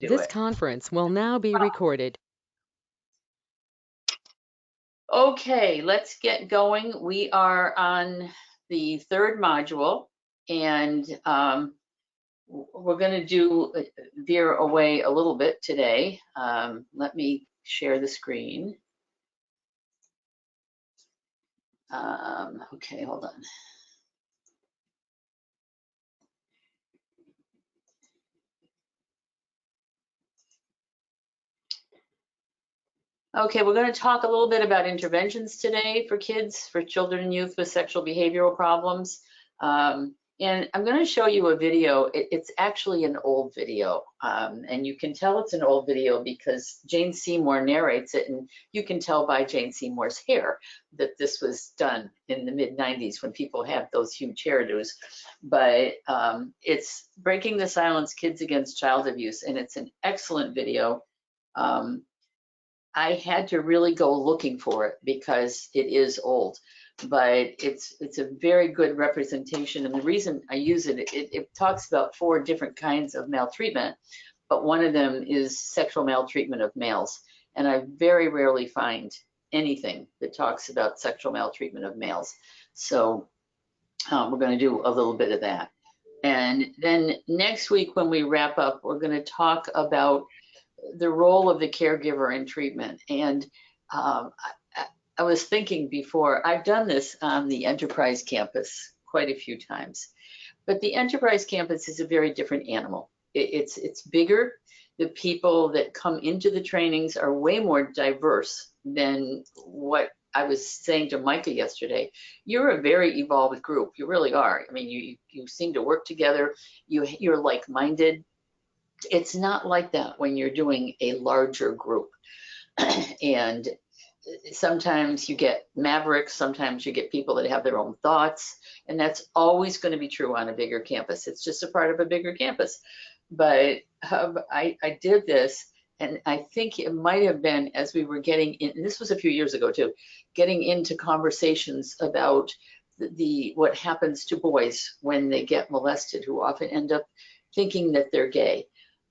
Do This it. conference will now be recorded. Okay, let's get going. We are on the third module, and we're going to veer away a little bit today. Let me share the screen. Okay, hold on. Okay, we're going to talk a little bit about interventions today for kids, for children and youth with sexual behavioral problems. And I'm going to show you a video. It's actually an old video, and you can tell it's an old video because Jane Seymour narrates it, and you can tell by Jane Seymour's hair that this was done in the mid-90s when people had those huge hairdos. But it's Breaking the Silence: Kids Against Child Abuse, and it's an excellent video. Um, I had to really go looking for it because it is old, but it's a very good representation. And the reason I use it talks about 4 different kinds of maltreatment, but one of them is sexual maltreatment of males. And I very rarely find anything that talks about sexual maltreatment of males. So we're going to do a little bit of that. And then next week, when we wrap up, we're going to talk about the role of the caregiver in treatment. And um, I was thinking before, I've done this on the Enterprise campus quite a few times, but the Enterprise campus is a very different animal. It's bigger. The people that come into the trainings are way more diverse than what I was saying to Micah yesterday. You're a very evolved group. You really are. I mean, you seem to work together. You're like-minded. It's not like that when you're doing a larger group. And sometimes you get mavericks, sometimes you get people that have their own thoughts, and that's always going to be true on a bigger campus. It's just a part of a bigger campus. But I did this, and I think it might have been as we were getting in, and this was a few years ago too, getting into conversations about what happens to boys when they get molested, who often end up thinking that they're gay.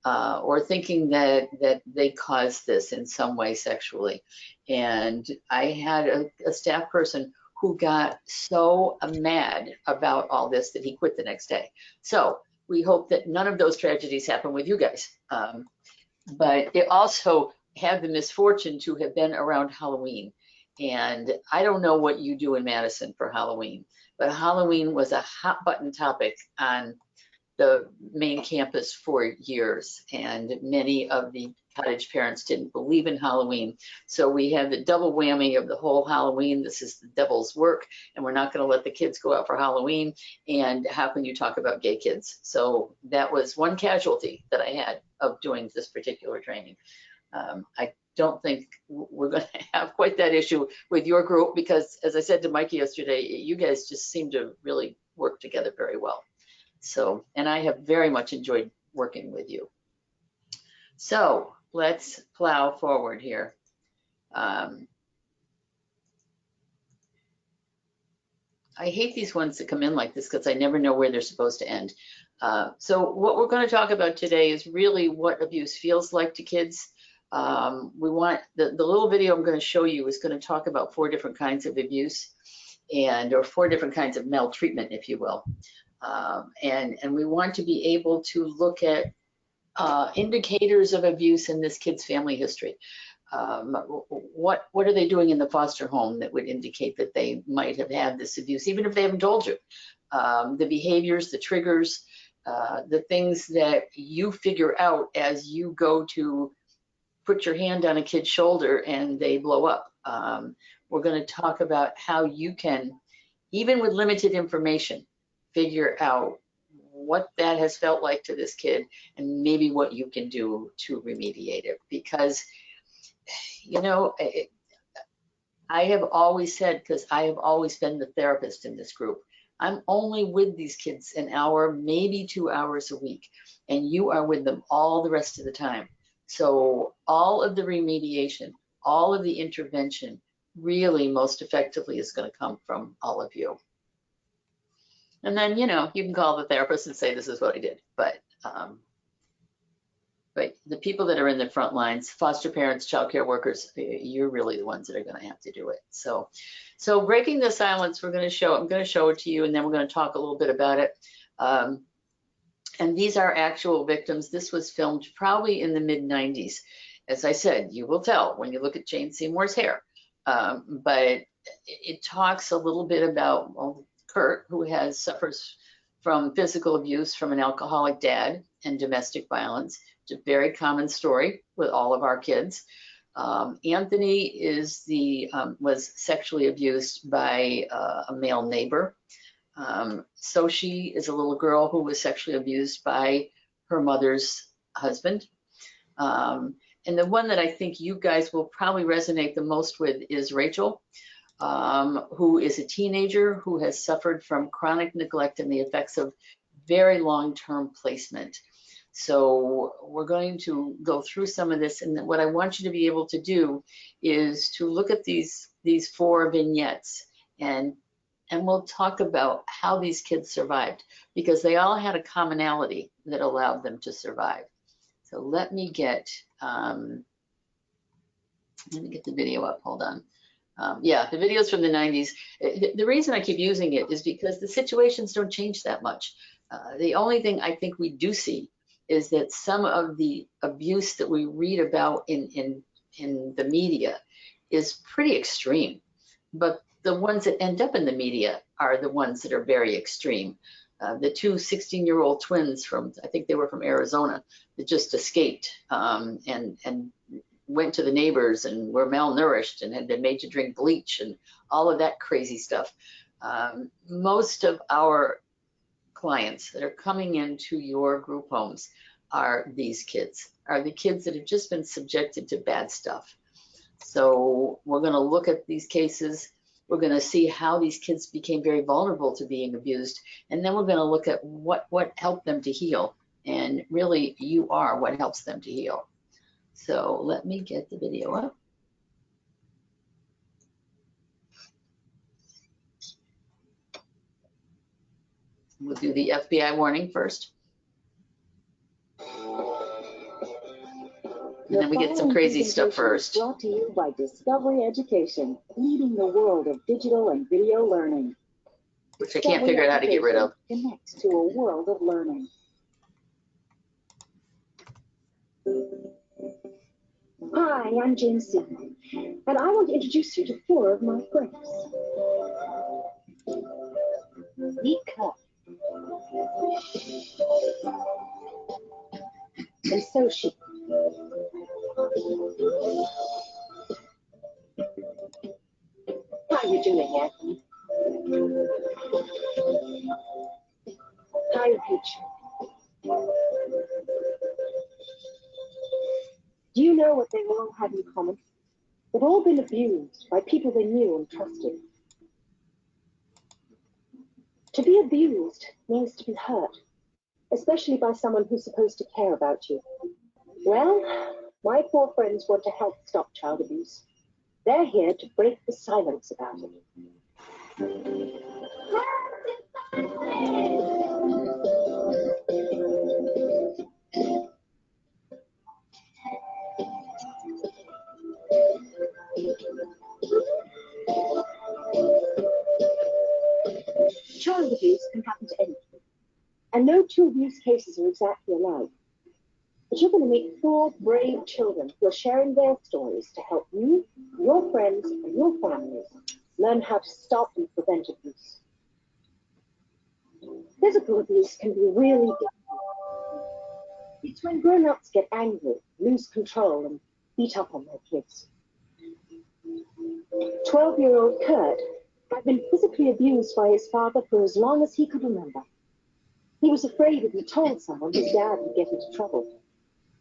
Or thinking that they caused this in some way sexually. And I had a staff person who got so mad about all this that he quit the next day. So we hope that none of those tragedies happen with you guys. But it also had the misfortune to have been around Halloween. And I don't know what you do in Madison for Halloween, but Halloween was a hot button topic on the main campus for years, and many of the cottage parents didn't believe in Halloween. So we had the double whammy of the whole Halloween. This is the devil's work, and we're not going to let the kids go out for Halloween. And how can you talk about gay kids? So that was one casualty that I had of doing this particular training. I don't think we're going to have quite that issue with your group because, as I said to Mikey yesterday, you guys just seem to really work together very well. So, and I have very much enjoyed working with you. So let's plow forward here. I hate these ones that come in like this because I never know where they're supposed to end. So what we're going to talk about today is really what abuse feels like to kids. We want the little video I'm going to show you is going to talk about 4 different kinds of abuse or 4 different kinds of maltreatment, if you will. And we want to be able to look at indicators of abuse in this kid's family history. What are they doing in the foster home that would indicate that they might have had this abuse, even if they haven't told you? The behaviors, the triggers, the things that you figure out as you go to put your hand on a kid's shoulder and they blow up. We're going to talk about how you can, even with limited information, figure out what that has felt like to this kid and maybe what you can do to remediate it. Because, you know, I have always said, because I have always been the therapist in this group, I'm only with these kids an hour, maybe 2 hours a week, and you are with them all the rest of the time. So all of the remediation, all of the intervention really most effectively is going to come from all of you. And then, you know, you can call the therapist and say, this is what I did. But But the people that are in the front lines, foster parents, child care workers, you're really the ones that are going to have to do it. So breaking the silence, I'm going to show it to you, and then we're going to talk a little bit about it. And these are actual victims. This was filmed probably in the mid-90s. As I said, you will tell when you look at Jane Seymour's hair. But it talks a little bit about Kurt, who suffers from physical abuse from an alcoholic dad and domestic violence. It's a very common story with all of our kids. Anthony was sexually abused by a male neighbor. Soshi is a little girl who was sexually abused by her mother's husband. And the one that I think you guys will probably resonate the most with is Rachel, who is a teenager who has suffered from chronic neglect and the effects of very long-term placement. So we're going to go through some of this, and what I want you to be able to do is to look at these 4 vignettes, and we'll talk about how these kids survived, because they all had a commonality that allowed them to survive. So let me get the video up. Hold on. Yeah, the video's from the 90s. The reason I keep using it is because the situations don't change that much. The only thing I think we do see is that some of the abuse that we read about in the media is pretty extreme, but the ones that end up in the media are the ones that are very extreme. The 2 16-year-old twins I think they were from Arizona, that just escaped and went to the neighbors and were malnourished and had been made to drink bleach and all of that crazy stuff. Most of our clients that are coming into your group homes are these kids, are the kids that have just been subjected to bad stuff. So we're going to look at these cases. We're going to see how these kids became very vulnerable to being abused. And then we're going to look at what helped them to heal. And really, you are what helps them to heal. So let me get the video up. We'll do the FBI warning first. And then we get some crazy stuff first. Brought to you by Discovery Education, leading the world of digital and video learning. Which I can't figure out how to get rid of. Connects to a world of learning. Hi, I'm Jane Seymour, and I want to introduce you to 4 of my friends. Meet Kurt. And Soshi. How are you doing, Anthony? Hi, Peach. Do you know what they all have in common? They've all been abused by people they knew and trusted. To be abused means to be hurt, especially by someone who's supposed to care about you. Well, my 4 friends want to help stop child abuse. They're here to break the silence about it. Child abuse can happen to anyone, and no 2 abuse cases are exactly alike. But you're going to meet 4 brave children who are sharing their stories to help you, your friends, and your families learn how to stop and prevent abuse. Physical abuse can be really difficult. It's when grown-ups get angry, lose control, and beat up on their kids. 12-year-old Kurt had been physically abused by his father for as long as he could remember. He was afraid if he told someone, his dad would get into trouble.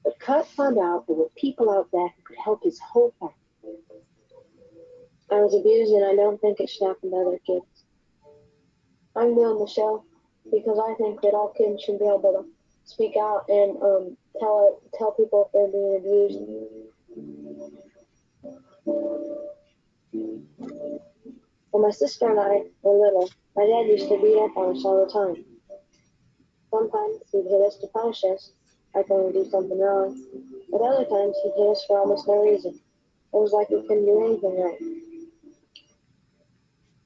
But Kurt found out there were people out there who could help his whole family. I was abused, and I don't think it should happen to other kids. I'm doing the show because I think that all kids should be able to speak out and tell people if they're being abused. When my sister and I were little, my dad used to beat up on us all the time. Sometimes he'd hit us to punish us, I'd want to do something wrong. But other times he'd hit us for almost no reason. It was like we couldn't do anything right.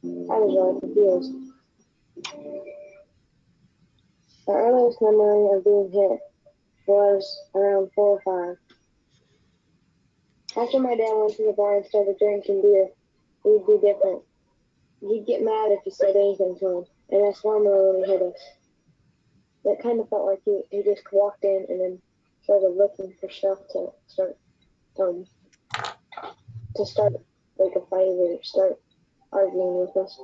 I was really confused. The earliest memory of being hit was around 4 or 5. After my dad went to the bar and started drinking beer, we'd be different. He'd get mad if you said anything to him, and I swore more when he hit us. It kind of felt like he just walked in and then started looking for stuff to start like a fight or start arguing with us.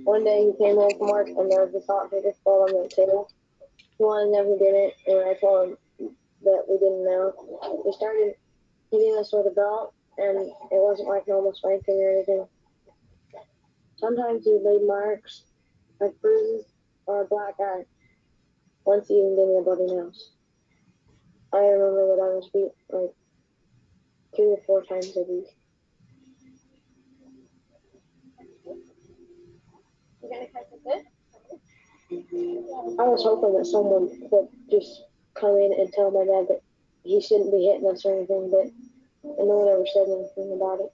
One day he came home from work and there was this hot potato fall on the table. He wanted to know who did it, and I told him that we didn't know. He started hitting us with a belt, and it wasn't like normal spanking or anything. Sometimes he laid marks, like bruises or a black eye. Once he even gave me a bloody nose. I remember that I was beat like 3 or 4 times a week. You gonna catch a fish? I was hoping that someone would just come in and tell my dad that he shouldn't be hitting us or anything, but no one ever said anything about it.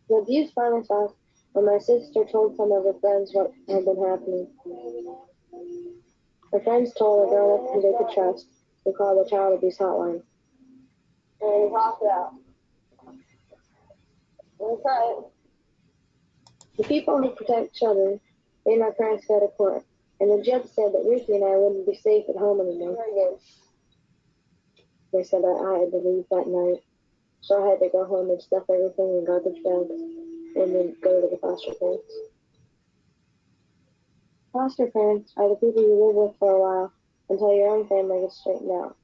The abuse finally stopped when my sister told some of her friends what had been happening. Her friends told a grown-up who they could trust, who called the child abuse hotline. And he popped out. That's right. The people who protect children made my parents go to court, and the judge said that Ruthie and I wouldn't be safe at home anymore. They said that I had to leave that night, so I had to go home and stuff everything in garbage bags, and then go to the foster parents. Foster parents are the people you live with for a while until your own family gets straightened out.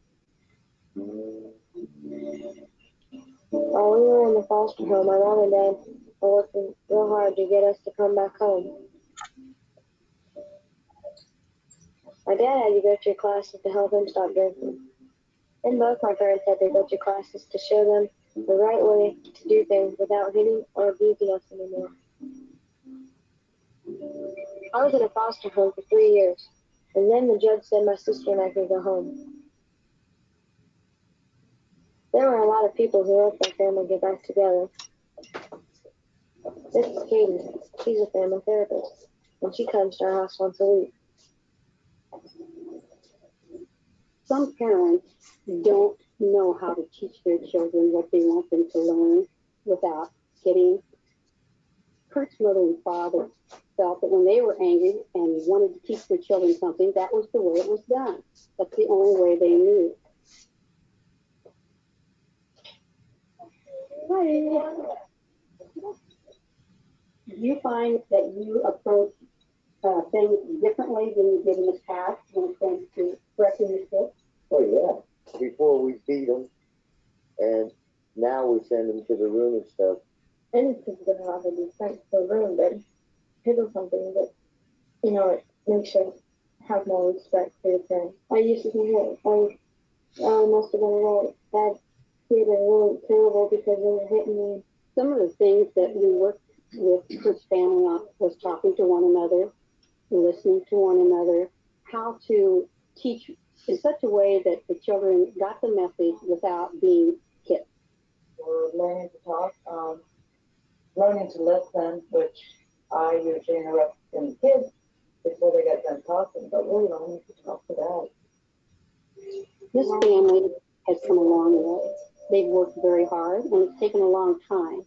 While we were in the foster home, my mom and dad were working real hard to get us to come back home. My dad had to go through classes to help him stop drinking. And both my parents had to go through classes to show them the right way to do things without hitting or abusing us anymore. I was in a foster home for 3 years, and then the judge said my sister and I could go home. There were a lot of people who helped my family get back together. This is Katie. She's a family therapist, and she comes to our house once a week. Some parents don't know how to teach their children what they want them to learn without hitting. Kurt's mother and father felt that when they were angry and wanted to teach their children something, that was the way it was done. That's the only way they knew. Do you find that you approach things differently than you did in the past when it comes to correcting your kids? Oh yeah. Before we beat them, and now we send them to the room and stuff. And it's just gonna have to be sent to the room, but pick up something that, you know, it makes you have more respect for your parents. I used to think that I must have been a really bad kid and really terrible because they were hitting me. Some of the things that we worked with Kurt's family on was talking to one another, listening to one another, how to teach in such a way that the children got the message without being hit. We're learning to talk, learning to listen, which I usually interrupt the kids before they get done talking, but we're learning to talk to that. This family has come a long way. They've worked very hard, and it's taken a long time.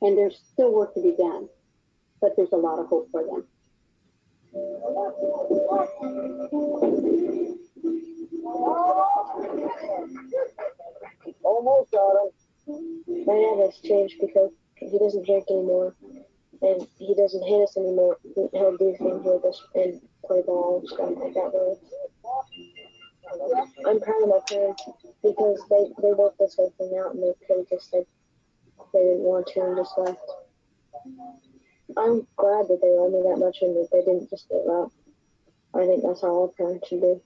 And there's still work to be done, but there's a lot of hope for them. Almost got him. My dad has changed because he doesn't drink anymore, and he doesn't hit us anymore. He'll do things with us and play ball and stuff like that with us. I'm proud of my parents because they worked this whole thing out, and they could have just said they didn't want to and just left. I'm glad that they loved me that much and that they didn't just give up. I think that's how all parents should do.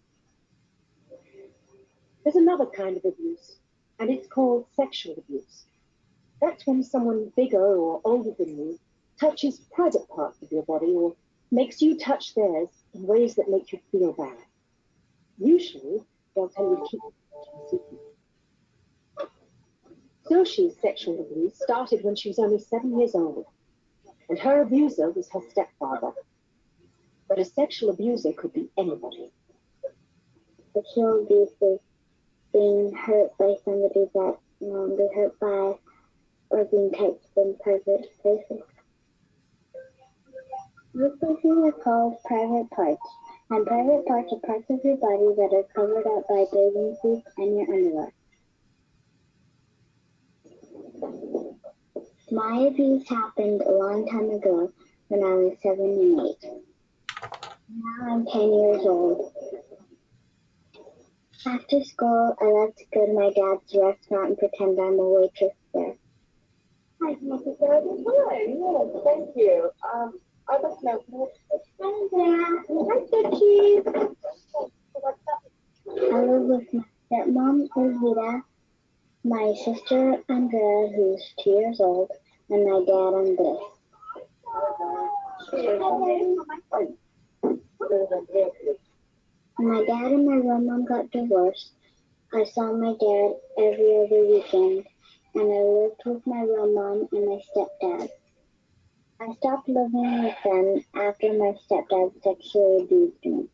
There's another kind of abuse, and it's called sexual abuse. That's when someone bigger or older than you touches private parts of your body or makes you touch theirs in ways that make you feel bad. Usually, they'll tell you to keep it secret. Soshi's sexual abuse started when she was only 7 years old, and her abuser was her stepfather. But a sexual abuser could be anybody. Sexual abuse is being hurt by somebody that you won't be hurt by, or being touched in private places. This places are called private parts, and private parts are parts of your body that are covered up by bathing suits and your underwear. My abuse happened a long time ago when I was 7 and 8. Now I'm 10 years old. After school, I love to go to my dad's restaurant and pretend I'm a waitress there. Hi, Mrs. Garden. Hi, yes, thank you. I'd like to know what's Hi there. Hi, Cookies. what's up? I live with my stepmom, Rosita, my sister, Andrea, who's 2 years old, and my dad, Andres. My dad and my grandmom got divorced. I saw my dad every other weekend, and I lived with my grandmom and my stepdad. I stopped living with them after my stepdad sexually abused me.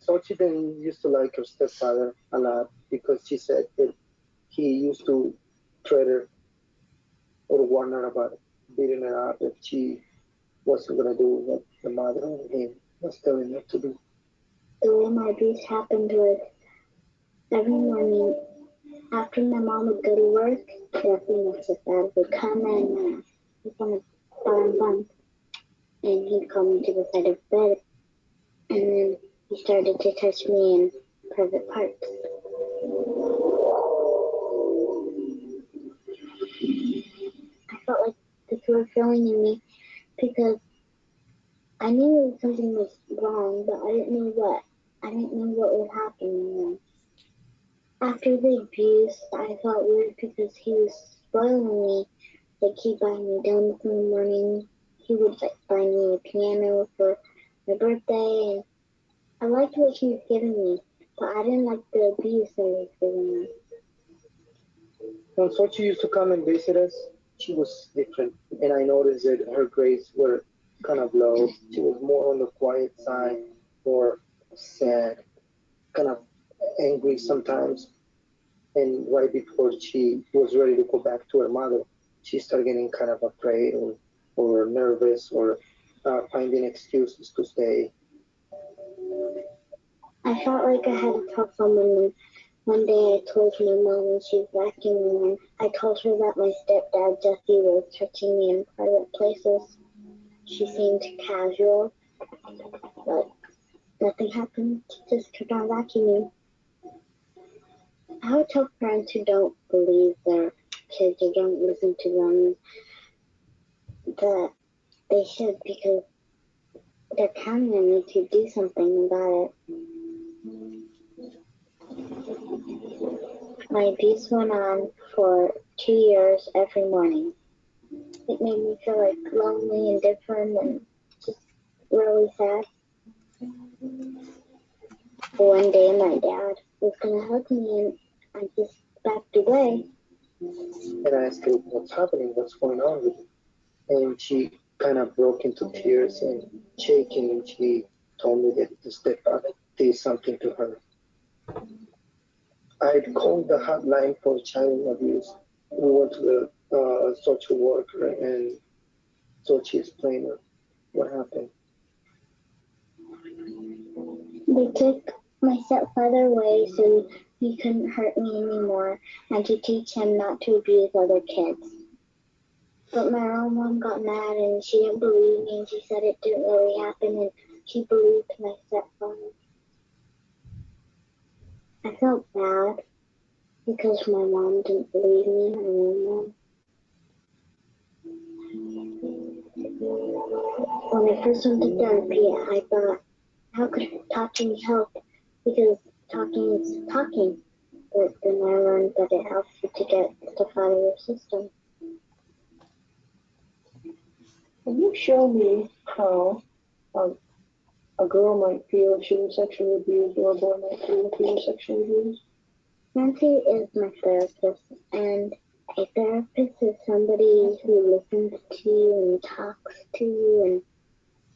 Sochi then used to like her stepfather a lot because she said that he used to threaten her or warn her about beating her up if she wasn't going to do what the mother and him was telling her to do. The way my abuse happened was every morning after my mom would go to work, definitely my stepdad would come and he's on the bum, and he'd call me to the side of the bed, and then he started to touch me in private parts. I felt like this was growing in me because I knew something was wrong, but I didn't know what. I didn't know what would happen. And after the abuse, I felt weird because he was spoiling me. Like, he'd buy me donuts in the morning. He would buy me a piano for my birthday, and I liked what he was giving me, but I didn't like the abuse that he was giving me. When Sochi used to come and visit us, she was different, and I noticed that her grades were kind of low. She was more on the quiet side, more sad, kind of angry sometimes. And right before she was ready to go back to her mother, she started getting kind of afraid or nervous or finding excuses to stay. I felt like I had to tell someone, and one day I told my mom when she was vacuuming, and I told her that my stepdad, Jesse, was touching me in private places. She seemed casual, but nothing happened. She just kept on vacuuming. I would tell parents who don't believe their kids or don't listen to them that they should, because they're counting on me to do something about it. My abuse went on for 2 years every morning. It made me feel like lonely and different and just really sad. One day my dad was gonna hug me and I just backed away. And I asked her, what's happening? What's going on with you? And she kind of broke into tears and shaking, and she told me that the stepfather did something to her. I called the hotline for child abuse. We went to the social worker, and so she explained what happened. They took my stepfather away so he couldn't hurt me anymore and to teach him not to abuse other kids. But my own mom got mad and she didn't believe me and she said it didn't really happen and she believed my stepfather. I felt bad because my mom didn't believe me, my own mom. When I first went to therapy, I thought, how could talking help? Because talking is talking. But then I learned that it helps you to get stuff out of your system. Can you show me how a a girl might feel if she was sexually abused, or a boy might feel if he was sexually abused? Nancy is my therapist, and a therapist is somebody who listens to you and talks to you and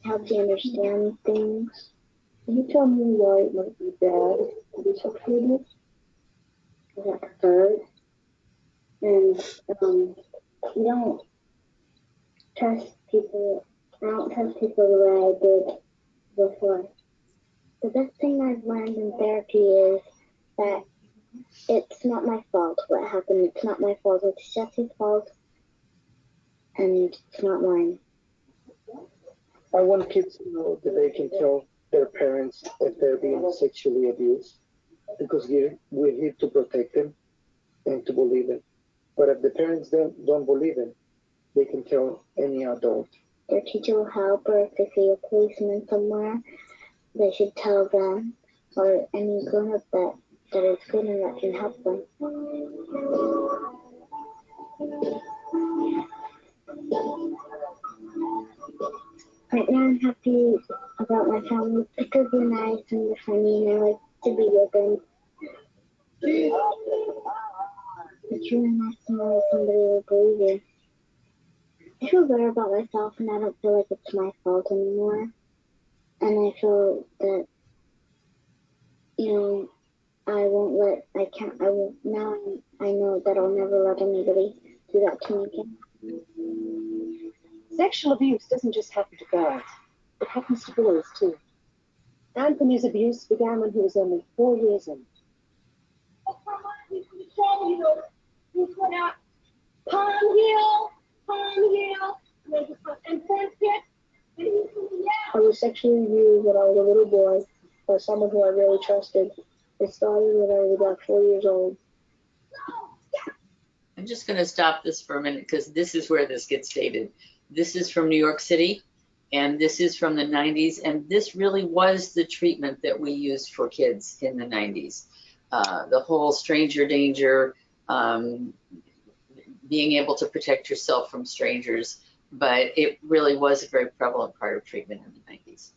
helps you understand things. Can you tell me why it might be bad to be sexually abused? That's hurt. And you don't trust people. I don't trust people the way I did before. The best thing I've learned in therapy is that it's not my fault what happened. It's not my fault. It's Jesse's fault, and it's not mine. I want kids to know that they can tell their parents if they're being sexually abused, because we're here to protect them and to believe them. But if the parents don't believe them, they can tell any adult. Their teacher will help, or if they see a policeman somewhere, they should tell them, or any grown-up that is good and that can help them. Right now I'm happy about my family because they're nice and they're funny and I like to be with them. It's really nice to know that somebody will believe you. I feel better about myself and I don't feel like it's my fault anymore. And I feel that, now I know that I'll never let anybody do that to me again. Sexual abuse doesn't just happen to girls. It happens to boys, too. Anthony's abuse began when he was only 4 years old. I was sexually abused when I was a little boy by someone who I really trusted. It started when I was about 4 years old. I'm just going to stop this for a minute because this is where this gets dated. This is from New York City, and this is from the 90s, and this really was the treatment that we used for kids in the 90s. The whole stranger danger, being able to protect yourself from strangers, but it really was a very prevalent part of treatment in the 90s.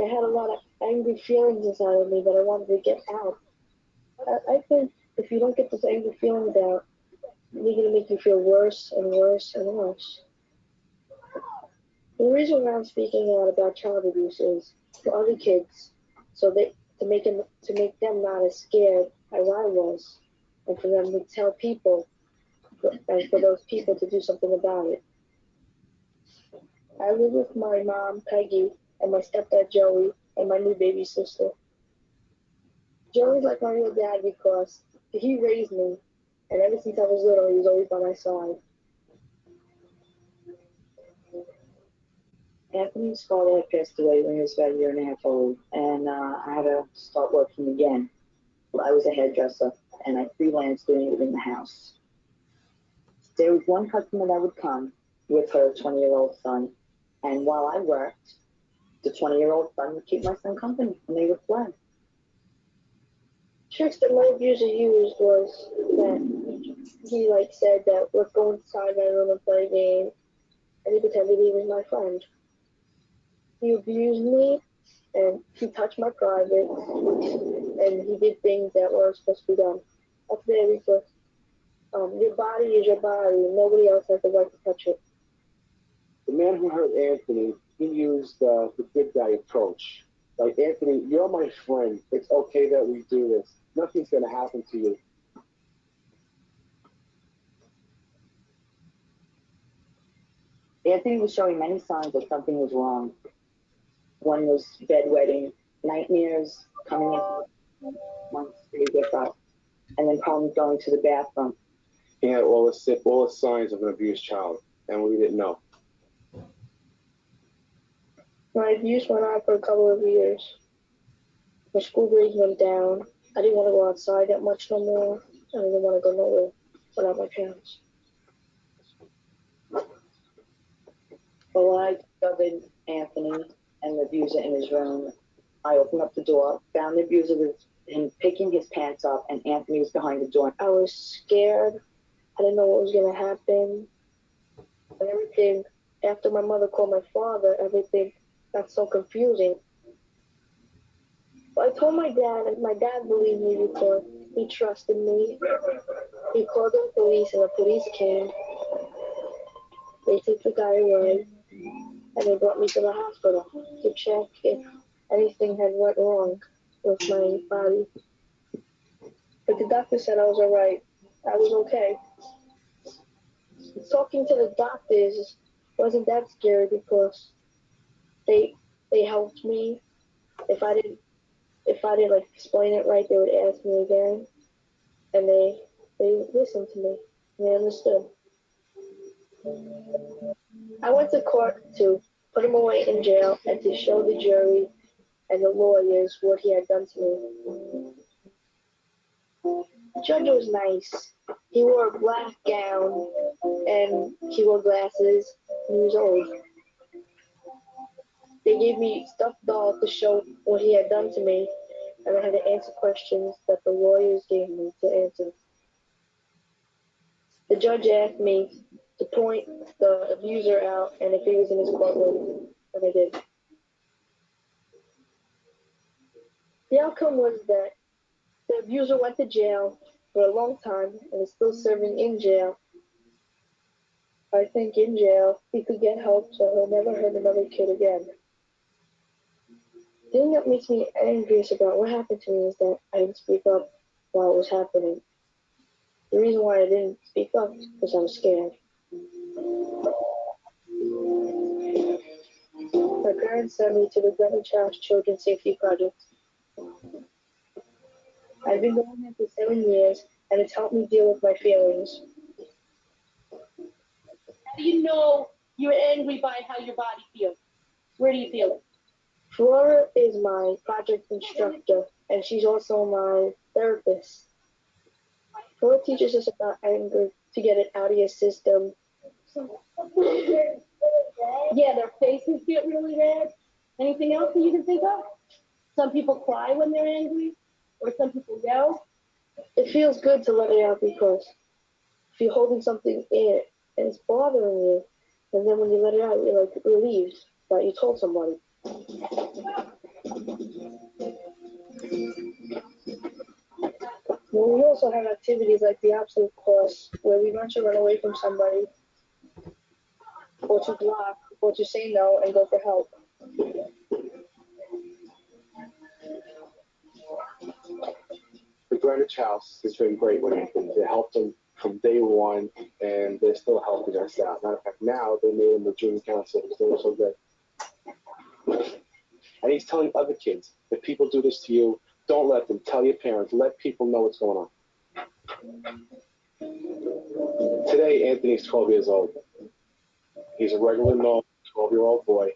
I had a lot of angry feelings inside of me that I wanted to get out. I think if you don't get those angry feelings out, they're going to make you feel worse and worse and worse. The reason why I'm speaking out about child abuse is for other kids, so to make them not as scared as I was, and for them to tell people, and for those people to do something about it. I live with my mom, Peggy, and my stepdad, Joey, and my new baby sister. Joey's like my real dad because he raised me, and ever since I was little, he was always by my side. Anthony's father had passed away when he was about a year and a half old, and I had to start working again. I was a hairdresser, and I freelanced doing it in the house. There was one customer that would come with her 20-year-old son, and while I worked, the 20-year-old son would keep my son company, and they would play. Tricks that my abuser used was that he said that let's go inside my room and play a game, and he pretended he was my friend. He abused me, and he touched my private, and he did things that weren't supposed to be done. That's very good. Your body is your body, and nobody else has the right to touch it. The man who hurt Anthony, he used the good guy approach. Like, Anthony, you're my friend. It's okay that we do this. Nothing's going to happen to you. Anthony was showing many signs that something was wrong. One was bedwetting, nightmares coming in once they wake up, and then problems going to the bathroom. He had all the signs of an abused child, and we didn't know. My abuse went on for a couple of years. My school grades went down. I didn't want to go outside that much no more. I didn't want to go nowhere without my parents. But when I discovered Anthony and the abuser in his room, I opened up the door, found the abuser with him picking his pants up, and Anthony was behind the door. I was scared. I didn't know what was going to happen. and everything. After my mother called my father, everything got so confusing. But I told my dad, and my dad believed me because he trusted me. He called the police, and the police came. They took the guy away, and they brought me to the hospital to check if anything had went wrong with my body. But the doctor said I was all right. I was okay. Talking to the doctors wasn't that scary because they helped me. If I didn't like explain it right, they would ask me again, and they listened to me. They understood. I went to court to put him away in jail and to show the jury and the lawyers what he had done to me. The judge was nice. He wore a black gown and he wore glasses and he was old. They gave me stuffed doll to show what he had done to me, and I had to answer questions that the lawyers gave me to answer. The judge asked me to point the abuser out and if he was in his courtroom, and I did. The outcome was that the abuser went to jail for a long time and is still serving in jail. I think in jail he could get help so he'll never hurt another kid again. The thing that makes me angriest about what happened to me is that I didn't speak up while it was happening. The reason why I didn't speak up is because I was scared. My parents sent me to the Greenwich House Children's Safety Project. I've been going there for 7 years, and it's helped me deal with my feelings. How do you know you're angry by how your body feels? Where do you feel it? Flora is my project instructor, and she's also my therapist. Flora teaches us about anger to get it out of your system. Yeah, their faces get really red. Anything else that you can think of? Some people cry when they're angry, or some people yell. It feels good to let it out because if you're holding something in and it's bothering you, and then when you let it out, you're like relieved that you told somebody. Well, we also have activities like the obstacle course, where we learn to run away from somebody, or to block, or to say no and go for help. The Greenwich House has been great with Anthony. They helped him from day one, and they're still helping us out. Matter of fact, now they made him a junior counselor because they were so good. And he's telling other kids, if people do this to you, don't let them. Tell your parents. Let people know what's going on. Today, Anthony's 12 years old. He's a regular, normal 12-year-old boy.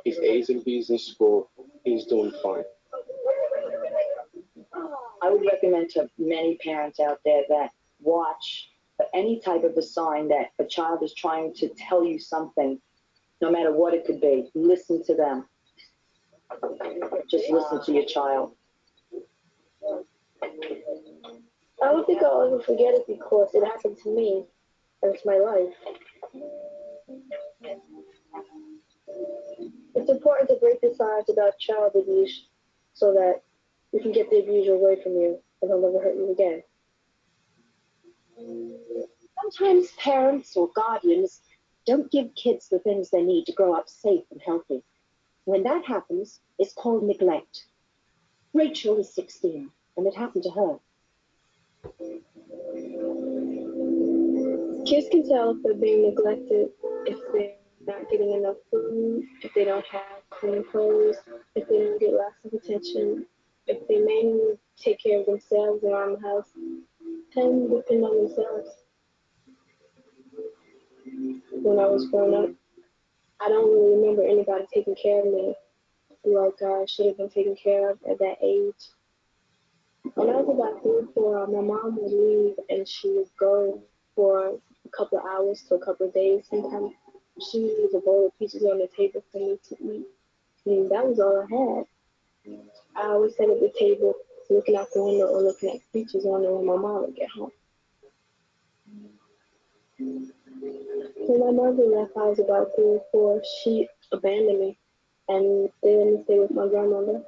He's A's and B's in school. He's doing fine. I would recommend to many parents out there that watch any type of a sign that a child is trying to tell you something, no matter what it could be. Listen to them. Just listen to your child. I don't think I'll ever forget it because it happened to me, and it's my life. It's important to break the silence about child abuse so that you can get the abuser away from you and he'll never hurt you again. Sometimes parents or guardians don't give kids the things they need to grow up safe and healthy. When that happens, it's called neglect. Rachel is 16, and it happened to her. Kids can tell if they're being neglected, if they're not getting enough food, if they don't have clean clothes, if they don't get lots of attention, if they mainly take care of themselves around the house, and depend on themselves. When I was growing up, I don't really remember anybody taking care of me like I should have been taken care of at that age. When I was about 3 or 4, my mom would leave and she would go for a couple of hours to a couple of days. Sometimes she would leave a bowl of peaches on the table for me to eat. And that was all I had. I always sat at the table looking out the window or looking at peaches on it when my mom would get home. When my mother left, I was about 3 or 4. She abandoned me and they let me stay with my grandmother.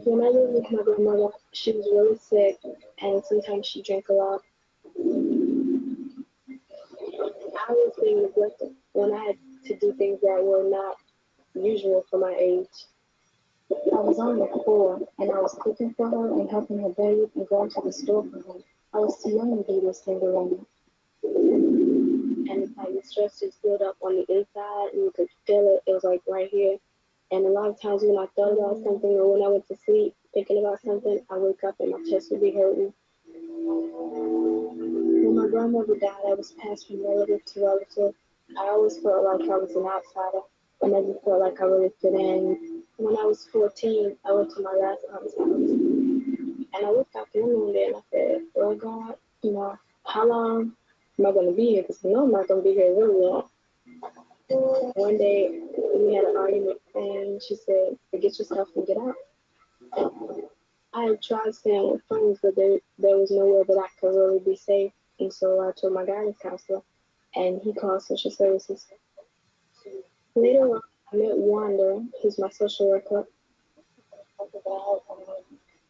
When I lived with my grandmother, she was really sick and sometimes she drank a lot. I was being neglected when I had to do things that were not usual for my age. I was on the floor and I was cooking for her and helping her bathe and going to the store for her. I was too young to be this thing around. And it's like the stress just built up on the inside and you could feel it. It was like right here. And a lot of times when I thought about something or when I went to sleep thinking about something, I wake up and my chest would be hurting. When my grandmother died, I was passed from relative to relative. I always felt like I was an outsider. I never felt like I really fit in. When I was 14, I went to my last aunt's house. And I looked out the window one day and I said, well, God, how long am I going to be here? Because I know I'm not going to be here really long. One day, we had an argument and she said, get yourself and get out. I had tried staying with friends, but there was nowhere that I could really be safe. And so I told my guidance counselor, and he called social services. Later on, I met Wanda, who's my social worker.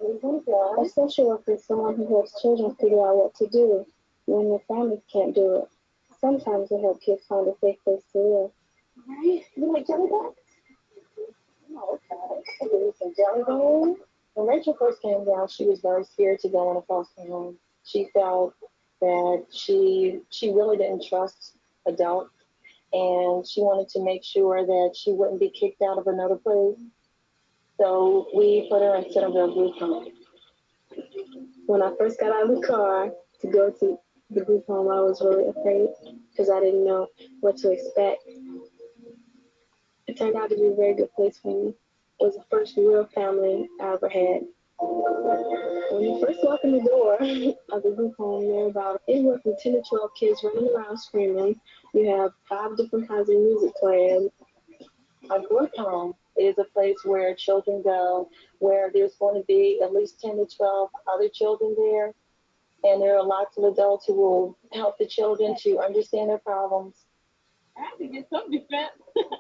A social worker is someone who helps children figure out what to do when their families can't do it. Sometimes they help kids find a safe place to live. Right? You like jelly bells? Oh, okay. I give you some jelly bells. When Rachel first came down, she was very scared to go in a foster home. She felt that she really didn't trust adults, and she wanted to make sure that she wouldn't be kicked out of another place. So we put her in Centerville Group Home. When I first got out of the car to go to the group home, I was really afraid because I didn't know what to expect. It turned out to be a very good place for me. It was the first real family I ever had. When you first walk in the door of the group home, there are about anywhere from 10 to 12 kids running around screaming. You have 5 different kinds of music playing. A group home is a place where children go, where there's going to be at least 10 to 12 other children there. And there are lots of adults who will help the children to understand their problems. I have to get some defense.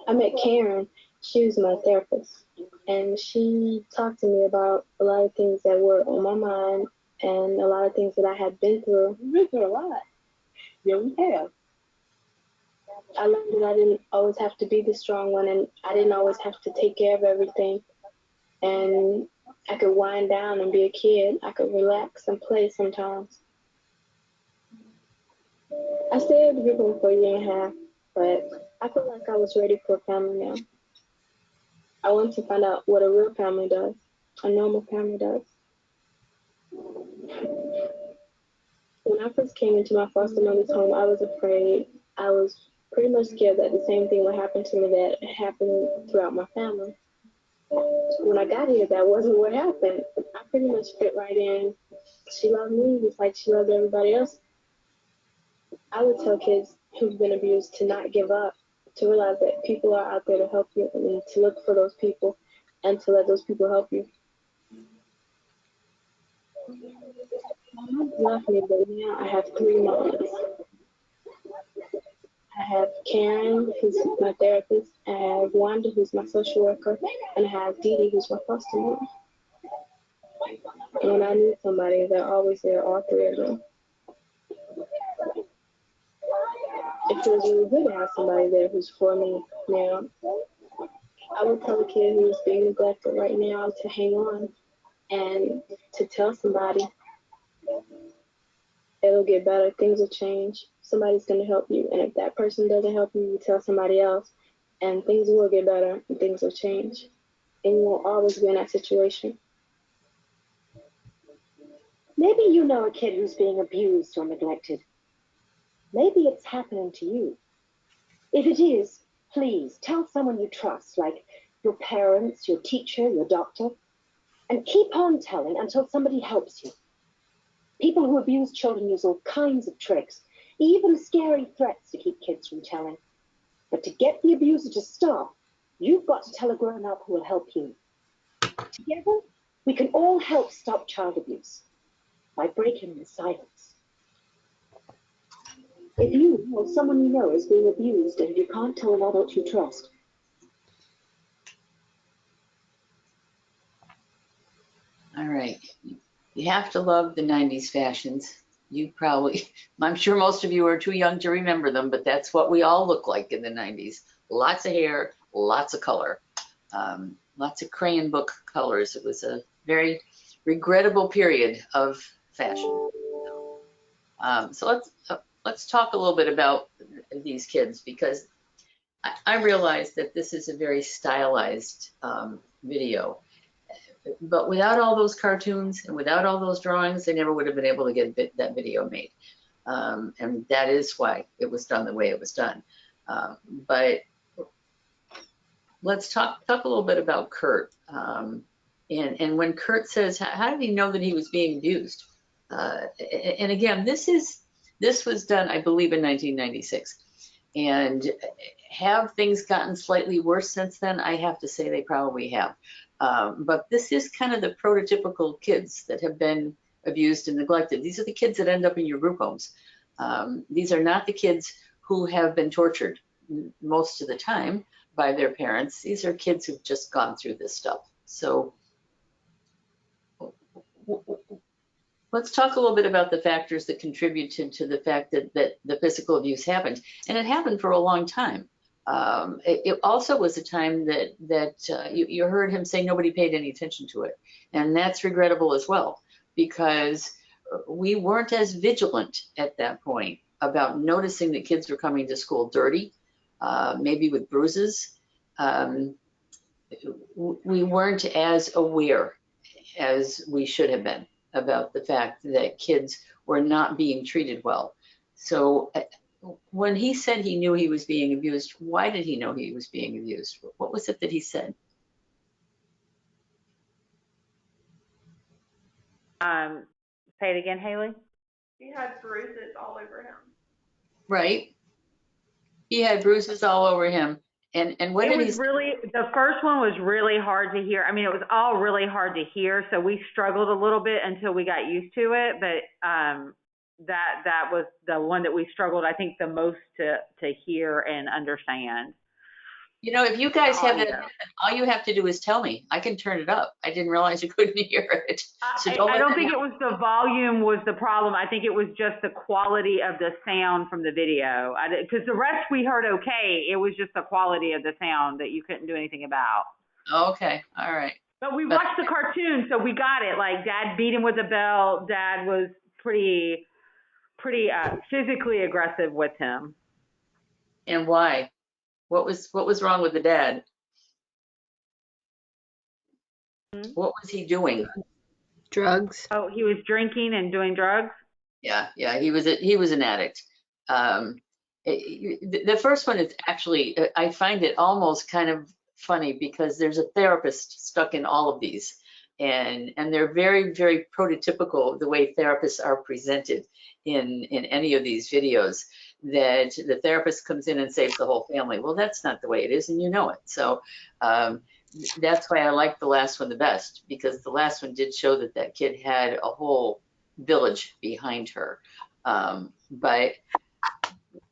I met Karen. She was my therapist. And she talked to me about a lot of things that were on my mind and a lot of things that I had been through. You've been through a lot. Yeah, we have. I learned that I didn't always have to be the strong one and I didn't always have to take care of everything. And I could wind down and be a kid. I could relax and play sometimes. I stayed at the group home for a year and a half, but I felt like I was ready for a family now. I wanted to find out what a real family does, a normal family does. When I first came into my foster mother's home, I was afraid. I was pretty much scared that the same thing would happen to me that happened throughout my family. When I got here, that wasn't what happened. I pretty much fit right in. She loved me just like she loved everybody else. I would tell kids who've been abused to not give up, to realize that people are out there to help you and to look for those people and to let those people help you. My mom left me, but now I have 3 moms. I have Karen, who's my therapist, I have Wanda, who's my social worker, and I have Dee Dee, who's my foster mom. And when I need somebody, they're always there, all 3 of them. It feels really good to have somebody there who's for me now. I would tell a kid who's being neglected right now to hang on and to tell somebody. It'll get better, things will change, somebody's going to help you. And if that person doesn't help you, you tell somebody else, and things will get better and things will change. And you won't always be in that situation. Maybe you know a kid who's being abused or neglected. Maybe it's happening to you. If it is, please tell someone you trust, like your parents, your teacher, your doctor, and keep on telling until somebody helps you. People who abuse children use all kinds of tricks, even scary threats to keep kids from telling. But to get the abuser to stop, you've got to tell a grown-up who will help you. Together, we can all help stop child abuse by breaking the silence. If you or someone you know is being abused and you can't tell an adult you trust, All right. You have to love the 90s fashions. You probably, I'm sure most of you are too young to remember them, but that's what we all look like in the 90s. Lots of hair, lots of color, lots of crayon book colors. It was a very regrettable period of fashion. So let's talk a little bit about these kids, because I realize that this is a very stylized video. But without all those cartoons and without all those drawings, they never would have been able to get that video made. And that is why it was done the way it was done. But let's talk a little bit about Kurt. And when Kurt says, how did he know that he was being abused? And again, this was done, I believe, in 1996. And have things gotten slightly worse since then? I have to say they probably have. But this is kind of the prototypical kids that have been abused and neglected. These are the kids that end up in your group homes. These are not the kids who have been tortured most of the time by their parents. These are kids who've just gone through this stuff. So let's talk a little bit about the factors that contributed to the fact that the physical abuse happened. And it happened for a long time. It also was a time that you heard him say nobody paid any attention to it. And that's regrettable as well, because we weren't as vigilant at that point about noticing that kids were coming to school dirty, maybe with bruises. We weren't as aware as we should have been about the fact that kids were not being treated well. So when he said he knew he was being abused, why did he know he was being abused? What was it that he said? Say it again, Haley. He had bruises all over him. Right. He had bruises all over him. And what did he say? The first one was really hard to hear. I mean, it was all really hard to hear, so we struggled a little bit until we got used to it. But that was the one that we struggled, I think, the most to hear and understand. You know, if you guys have it, all you have to do is tell me. I can turn it up. I didn't realize you couldn't hear it. So I don't think it was the volume was the problem. I think it was just the quality of the sound from the video. Because the rest we heard okay. It was just the quality of the sound that you couldn't do anything about. Okay, all right. But we watched the cartoon, so we got it. Like, Dad beat him with a belt. Dad was pretty physically aggressive with him. And why? What was wrong with the dad? What was he doing? Drugs. Oh, he was drinking and doing drugs? Yeah, he was an addict. The first one is actually, I find it almost kind of funny because there's a therapist stuck in all of these. And they're very, very prototypical the way therapists are presented in any of these videos, that the therapist comes in and saves the whole family. Well, that's not the way it is, and you know it. So that's why I like the last one the best, because the last one did show that kid had a whole village behind her. But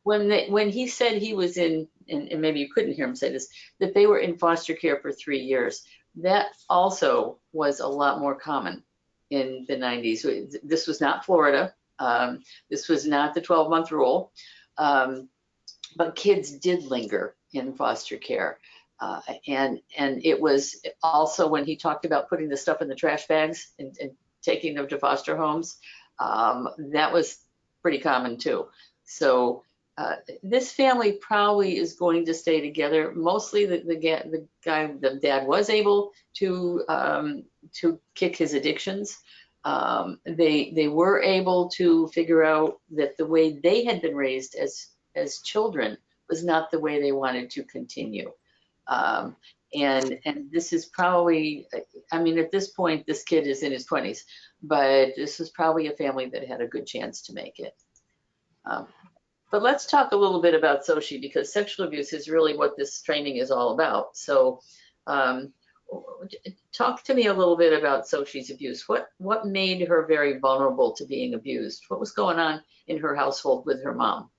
when he said he was in, and maybe you couldn't hear him say this, that they were in foster care for 3 years, that also was a lot more common in the 90s. This was not Florida. This was not the 12-month rule. But kids did linger in foster care. And it was also when he talked about putting the stuff in the trash bags and taking them to foster homes, that was pretty common too. So this family probably is going to stay together. Mostly the dad was able to kick his addictions. They were able to figure out that the way they had been raised as children was not the way they wanted to continue. And this is probably, I mean, at this point, this kid is in his 20s, but this was probably a family that had a good chance to make it. But let's talk a little bit about Xochitl, because sexual abuse is really what this training is all about. So talk to me a little bit about Xochitl's abuse. What made her very vulnerable to being abused? What was going on in her household with her mom?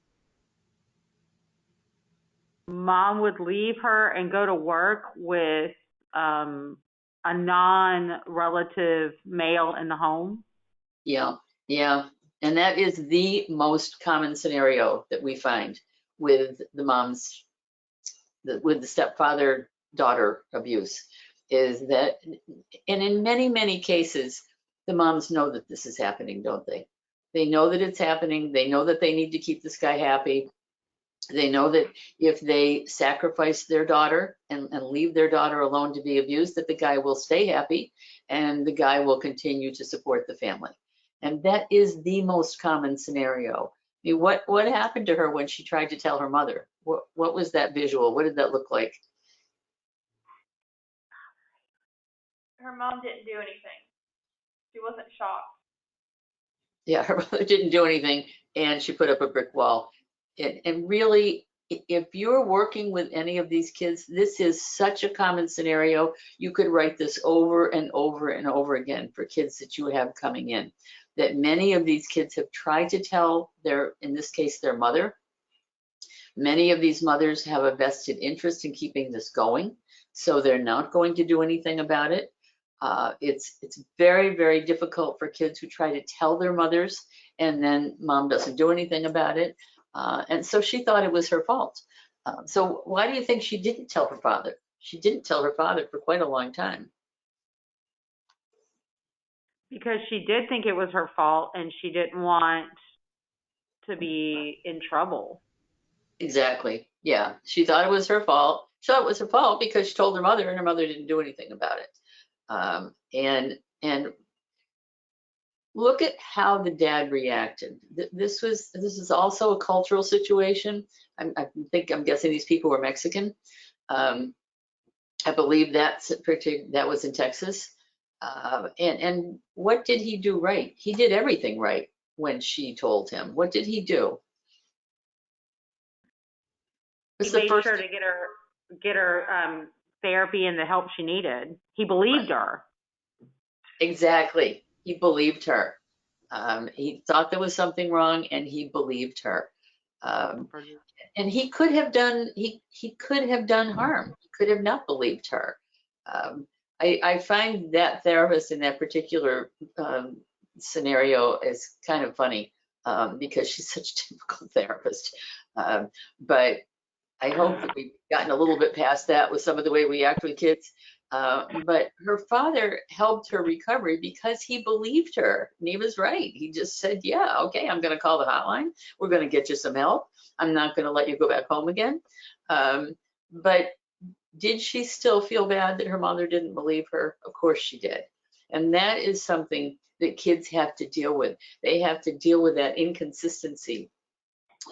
mom would leave her and go to work with a non-relative male in the home. Yeah, yeah. And that is the most common scenario that we find with the moms, with the stepfather-daughter abuse, is that, and in many, many cases, the moms know that this is happening, don't they? They know that it's happening. They know that they need to keep this guy happy. They know that if they sacrifice their daughter and leave their daughter alone to be abused, that the guy will stay happy and the guy will continue to support the family. And that is the most common scenario. I mean, what happened to her when she tried to tell her mother? What was that visual? What did that look like? Her mom didn't do anything. She wasn't shocked. Yeah, her mother didn't do anything and she put up a brick wall. And really, if you're working with any of these kids, this is such a common scenario. You could write this over and over and over again for kids that you have coming in, that many of these kids have tried to tell their, in this case, their mother. Many of these mothers have a vested interest in keeping this going, so they're not going to do anything about it. It's very, very difficult for kids who try to tell their mothers and then mom doesn't do anything about it. And so she thought it was her fault. So why do you think she didn't tell her father? She didn't tell her father for quite a long time. Because she did think it was her fault and she didn't want to be in trouble. Exactly. Yeah. She thought it was her fault. She thought it was her fault because she told her mother and her mother didn't do anything about it. And look at how the dad reacted. This is also a cultural situation. I'm guessing these people were Mexican. I believe that was in Texas. And what did he do right? He did everything right when she told him. What did he do? He made sure to get her therapy and the help she needed. He believed her. Exactly. He believed her. He thought there was something wrong and he believed her. And he could have done harm. He could have not believed her. I find that therapist in that particular scenario is kind of funny because she's such a typical therapist. But I hope that we've gotten a little bit past that with some of the way we act with kids. But her father helped her recovery because he believed her. And he was right. He just said, yeah, okay, I'm going to call the hotline. We're going to get you some help. I'm not going to let you go back home again. But did she still feel bad that her mother didn't believe her? Of course she did. And that is something that kids have to deal with. They have to deal with that inconsistency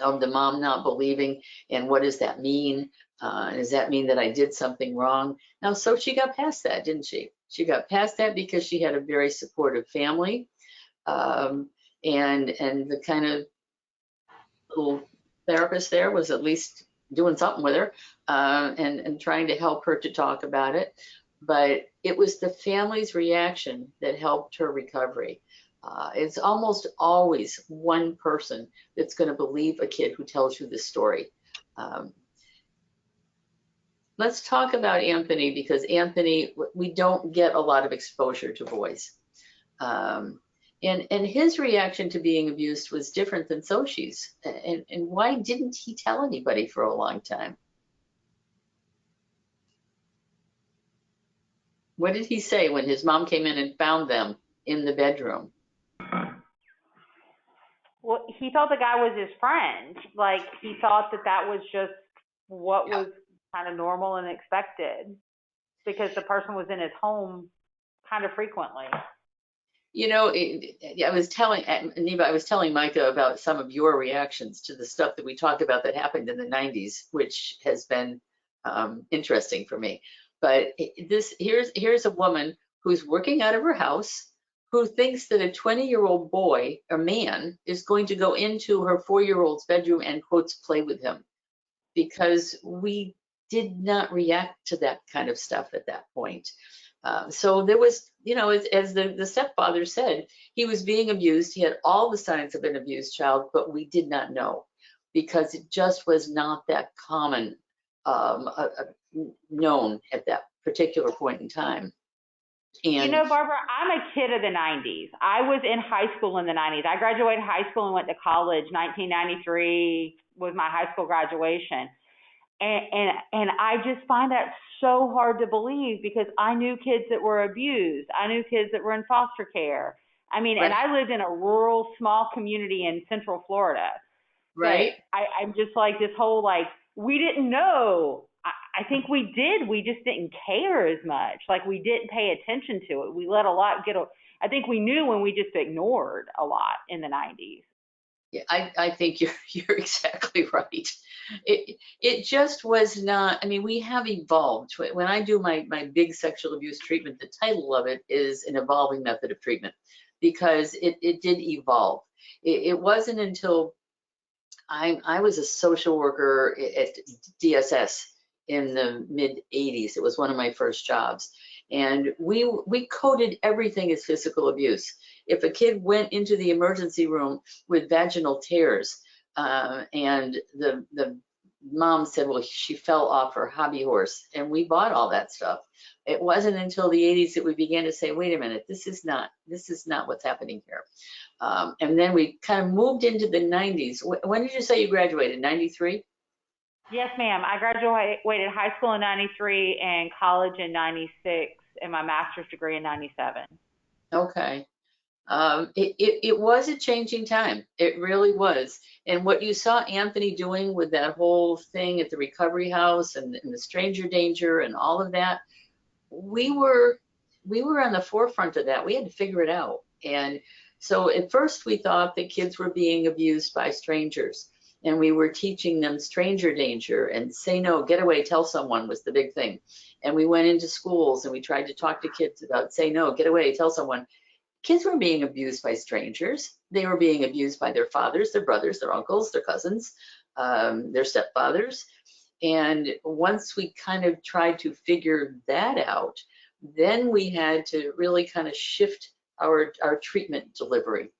of the mom not believing. And what does that mean? Does that mean that I did something wrong? Now, so she got past that, didn't she? She got past that because she had a very supportive family, and the kind of little therapist there was at least doing something with her, and trying to help her to talk about it. But it was the family's reaction that helped her recovery. It's almost always one person that's going to believe a kid who tells you this story. Let's talk about Anthony, because Anthony, we don't get a lot of exposure to boys. And his reaction to being abused was different than Xochitle's. And why didn't he tell anybody for a long time? What did he say when his mom came in and found them in the bedroom? Well, he thought the guy was his friend. Like, he thought that was just what was kind of normal and expected because the person was in his home kind of frequently. You know, I was telling Neva, I was telling Micah about some of your reactions to the stuff that we talked about that happened in the 90s, which has been interesting for me. But here's a woman who's working out of her house, who thinks that a 20-year-old boy or man is going to go into her 4-year-old's bedroom and, quotes, play with him, because we did not react to that kind of stuff at that point. So there was, you know, as the stepfather said, he was being abused. He had all the signs of an abused child, but we did not know because it just was not that common known at that particular point in time. And you know, Barbara, I'm a kid of the 90s. I was in high school in the 90s. I graduated high school and went to college. 1993 was my high school graduation. And I just find that so hard to believe because I knew kids that were abused. I knew kids that were in foster care. I mean, right. And I lived in a rural, small community in Central Florida. Right. But I'm just like this whole, like, we didn't know. I think we did. We just didn't care as much. Like, we didn't pay attention to it. We let a lot get, I think we knew when we just ignored a lot in the 90s. Yeah, I think you're exactly right. It just was not, I mean, we have evolved. When I do my big sexual abuse treatment, the title of it is An Evolving Method of Treatment, because it did evolve. It wasn't until I was a social worker at DSS in the mid 80s. It was one of my first jobs. And we coded everything as physical abuse. If a kid went into the emergency room with vaginal tears, and the mom said, well, she fell off her hobby horse, and we bought all that stuff. It wasn't until the 80s that we began to say, wait a minute, this is not what's happening here. And then we kind of moved into the 90s. When did you say you graduated? 93? Yes, ma'am. I graduated high school in 93 and college in 96 and my master's degree in 97. Okay. It was a changing time. It really was. And what you saw Anthony doing with that whole thing at the recovery house and the stranger danger and all of that, we were on the forefront of that. We had to figure it out. And so at first we thought that kids were being abused by strangers, and we were teaching them stranger danger and say no, get away, tell someone was the big thing. And we went into schools and we tried to talk to kids about say no, get away, tell someone. Kids were being abused by strangers. They were being abused by their fathers, their brothers, their uncles, their cousins, their stepfathers. And once we kind of tried to figure that out, then we had to really kind of shift our treatment delivery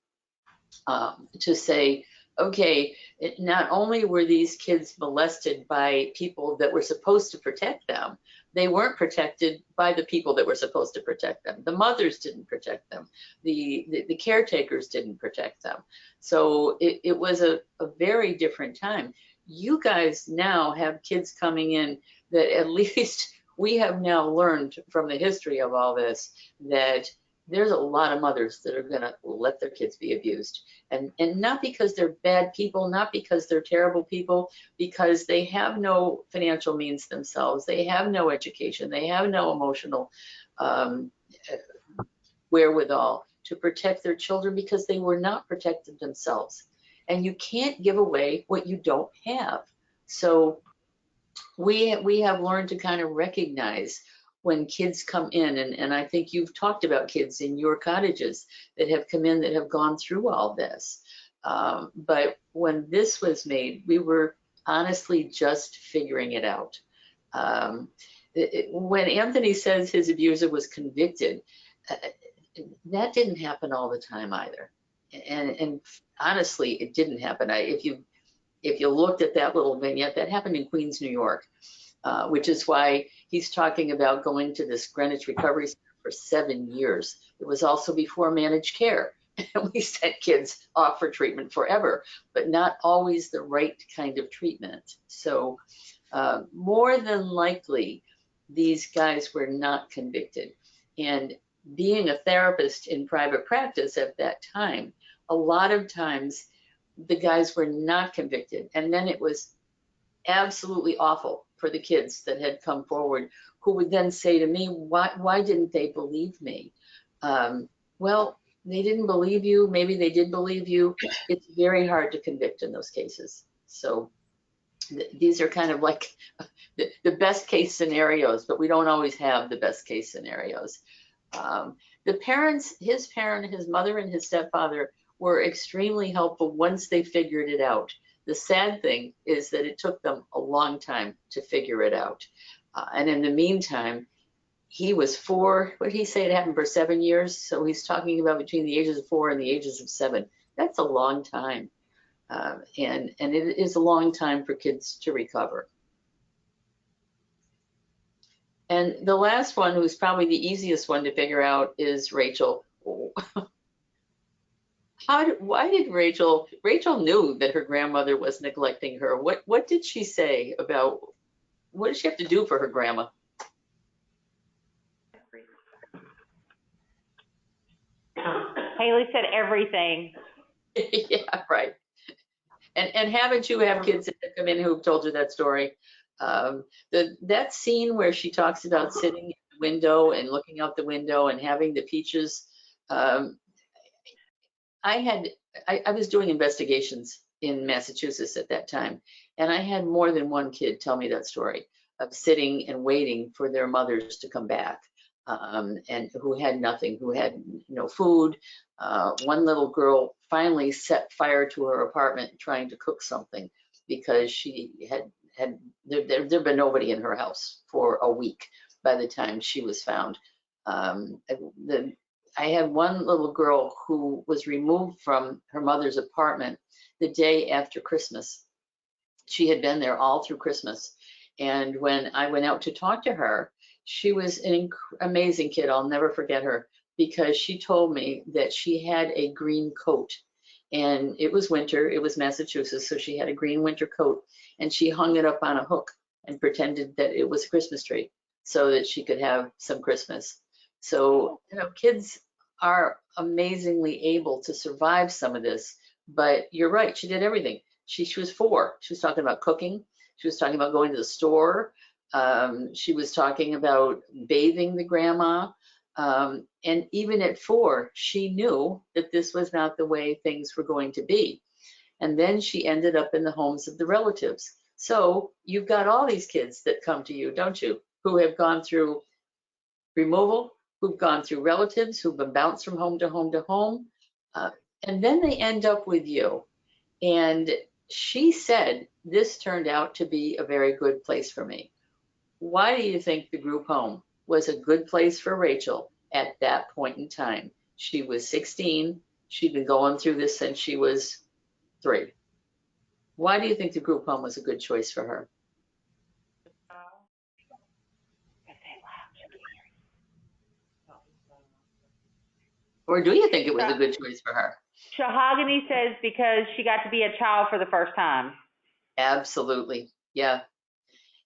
to say, okay, not only were these kids molested by people that were supposed to protect them, they weren't protected by the people that were supposed to protect them. The mothers didn't protect them. The caretakers didn't protect them. So it was a very different time. You guys now have kids coming in that at least we have now learned from the history of all this that there's a lot of mothers that are going to let their kids be abused. And not because they're bad people, not because they're terrible people, because they have no financial means themselves. They have no education. They have no emotional wherewithal to protect their children because they were not protected themselves. And you can't give away what you don't have. So we have learned to kind of recognize when kids come in, and I think you've talked about kids in your cottages that have come in that have gone through all this. But when this was made, we were honestly just figuring it out. When Anthony says his abuser was convicted, that didn't happen all the time either. And honestly, it didn't happen. If you looked at that little vignette, that happened in Queens, New York. Which is why he's talking about going to this Greenwich Recovery Center for 7 years. It was also before managed care. And we sent kids off for treatment forever, but not always the right kind of treatment. So more than likely, these guys were not convicted. And being a therapist in private practice at that time, a lot of times the guys were not convicted. And then it was absolutely awful for the kids that had come forward, who would then say to me, why didn't they believe me? Well, they didn't believe you. Maybe they did believe you. It's very hard to convict in those cases. So these are kind of like the best case scenarios, but we don't always have the best case scenarios. The parents, his parent, his mother, and his stepfather were extremely helpful once they figured it out. The sad thing is that it took them a long time to figure it out. And in the meantime, he was 4, what did he say, it happened for 7 years? So he's talking about between the ages of 4 and the ages of 7. That's a long time. And it is a long time for kids to recover. And the last one, who's probably the easiest one to figure out, is Rachel. Why did Rachel knew that her grandmother was neglecting her. What did she say about, what did she have to do for her grandma? Haley said everything. Yeah, right. And haven't you have kids that come in who've told you that story? That scene where she talks about sitting in the window and looking out the window and having the peaches. I was doing investigations in Massachusetts at that time, and I had more than one kid tell me that story of sitting and waiting for their mothers to come back, and who had nothing, who had no food. One little girl finally set fire to her apartment trying to cook something because she there'd been nobody in her house for a week by the time she was found. I had one little girl who was removed from her mother's apartment the day after Christmas. She had been there all through Christmas. And when I went out to talk to her, she was an amazing kid. I'll never forget her, because she told me that she had a green coat, and it was winter, it was Massachusetts, so she had a green winter coat, and she hung it up on a hook and pretended that it was a Christmas tree so that she could have some Christmas. So, kids are amazingly able to survive some of this, but you're right, she did everything. She was 4. She was talking about cooking. She was talking about going to the store. She was talking about bathing the grandma. And even at 4, she knew that this was not the way things were going to be. And then she ended up in the homes of the relatives. So you've got all these kids that come to you, don't you, who have gone through removal, who've gone through relatives, who've been bounced from home to home to home. And then they end up with you. And she said, this turned out to be a very good place for me. Why do you think the group home was a good place for Rachel at that point in time? She was 16. She'd been going through this since she was 3. Why do you think the group home was a good choice for her? Or do you think it was a good choice for her? Shahagini says because she got to be a child for the first time. Absolutely. Yeah.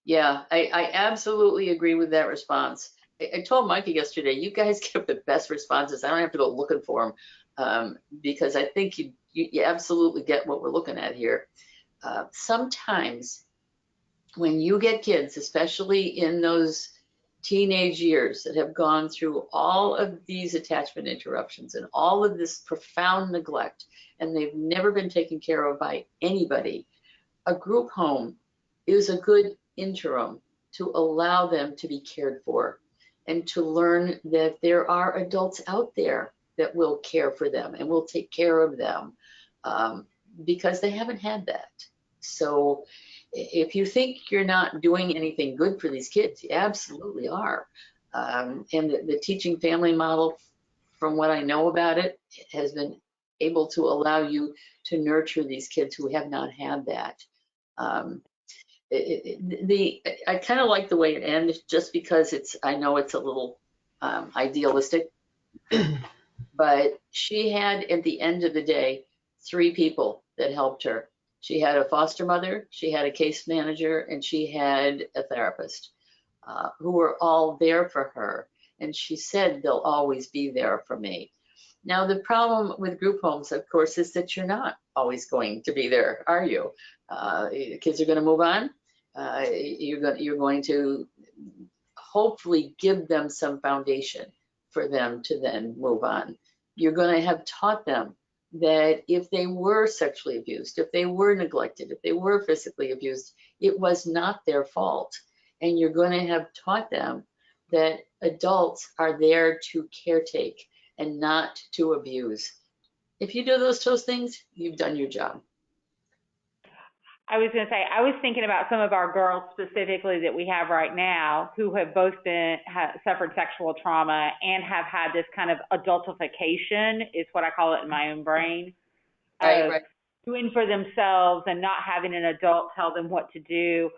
Yeah, I absolutely agree with that response. I told Mikey yesterday, you guys give the best responses. I don't have to go looking for them, because I think you absolutely get what we're looking at here. Sometimes when you get kids, especially in those teenage years that have gone through all of these attachment interruptions and all of this profound neglect, and they've never been taken care of by anybody, a group home is a good interim to allow them to be cared for and to learn that there are adults out there that will care for them and will take care of them, because they haven't had that. So if you think you're not doing anything good for these kids, you absolutely are. And the teaching family model, from what I know about it, has been able to allow you to nurture these kids who have not had that. I kind of like the way it ends, just because I know it's a little idealistic, but she had, at the end of the day, 3 people that helped her. She had a foster mother, she had a case manager, and she had a therapist, who were all there for her. And she said, they'll always be there for me. Now, the problem with group homes, of course, is that you're not always going to be there, are you? Kids are going to move on. You're going to hopefully give them some foundation for them to then move on. You're going to have taught them that if they were sexually abused, if they were neglected, if they were physically abused, it was not their fault. And you're going to have taught them that adults are there to caretake and not to abuse. If you do those things, you've done your job. I was going to say, I was thinking about some of our girls specifically that we have right now who have both suffered sexual trauma and have had this kind of adultification, is what I call it in my own brain, right. Doing for themselves and not having an adult tell them what to do.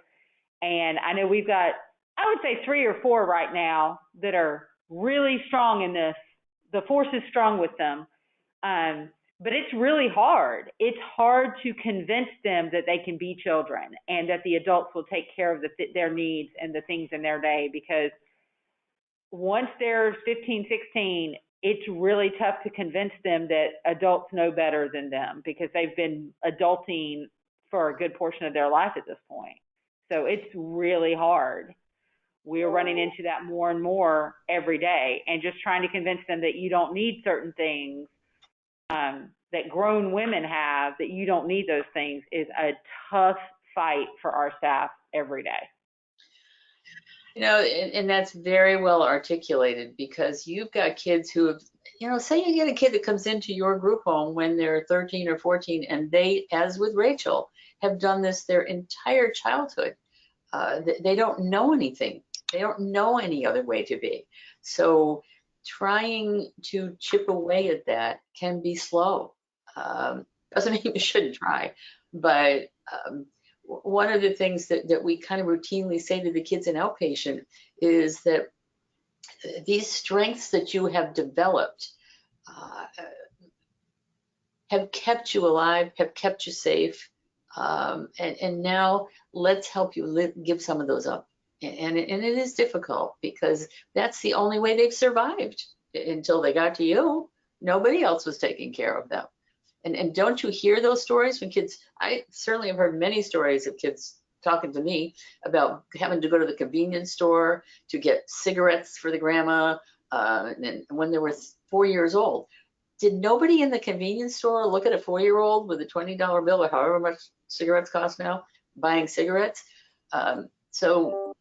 And I know we've got I would say 3 or 4 right now that are really strong in this. The force is strong with them. But it's really hard. It's hard to convince them that they can be children and that the adults will take care of their needs and the things in their day, because once they're 15, 16, it's really tough to convince them that adults know better than them, because they've been adulting for a good portion of their life at this point. So it's really hard. We're running into that more and more every day, and just trying to convince them that you don't need certain things that grown women have, that you don't need those things, is a tough fight for our staff every day. You know, and that's very well articulated, because you've got kids who have, you know, say you get a kid that comes into your group home when they're 13 or 14, and they, as with Rachel, have done this their entire childhood. They don't know anything. They don't know any other way to be. So trying to chip away at that can be slow. Doesn't mean you shouldn't try, but one of the things that we kind of routinely say to the kids in outpatient is that these strengths that you have developed have kept you alive, have kept you safe, and now let's help you give some of those up. And it is difficult, because that's the only way they've survived until they got to you. Nobody else was taking care of them. And don't you hear those stories when kids, I certainly have heard many stories of kids talking to me about having to go to the convenience store to get cigarettes for the grandma, and when they were 4 years old. Did nobody in the convenience store look at a 4-year-old with a $20 bill, or however much cigarettes cost now, buying cigarettes? So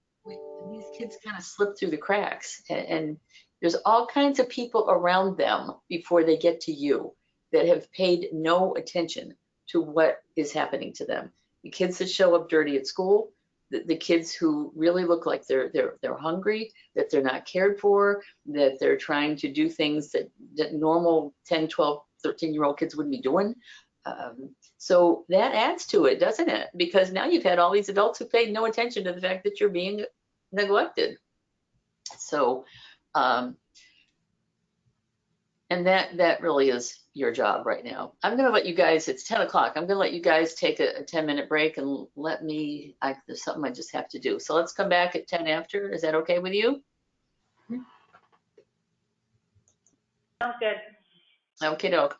these kids kind of slip through the cracks, and there's all kinds of people around them before they get to you that have paid no attention to what is happening to them. The kids that show up dirty at school, the kids who really look like they're hungry, that they're not cared for, that they're trying to do things that normal 10, 12, 13-year-old kids wouldn't be doing. So that adds to it, doesn't it? Because now you've had all these adults who paid no attention to the fact that you're being neglected. So, and that really is your job right now. I'm going to let you guys, it's 10 o'clock. I'm going to let you guys take a 10-minute break and let me, there's something I just have to do. So let's come back at 10 after. Is that okay with you? Sounds good. Okay, doke.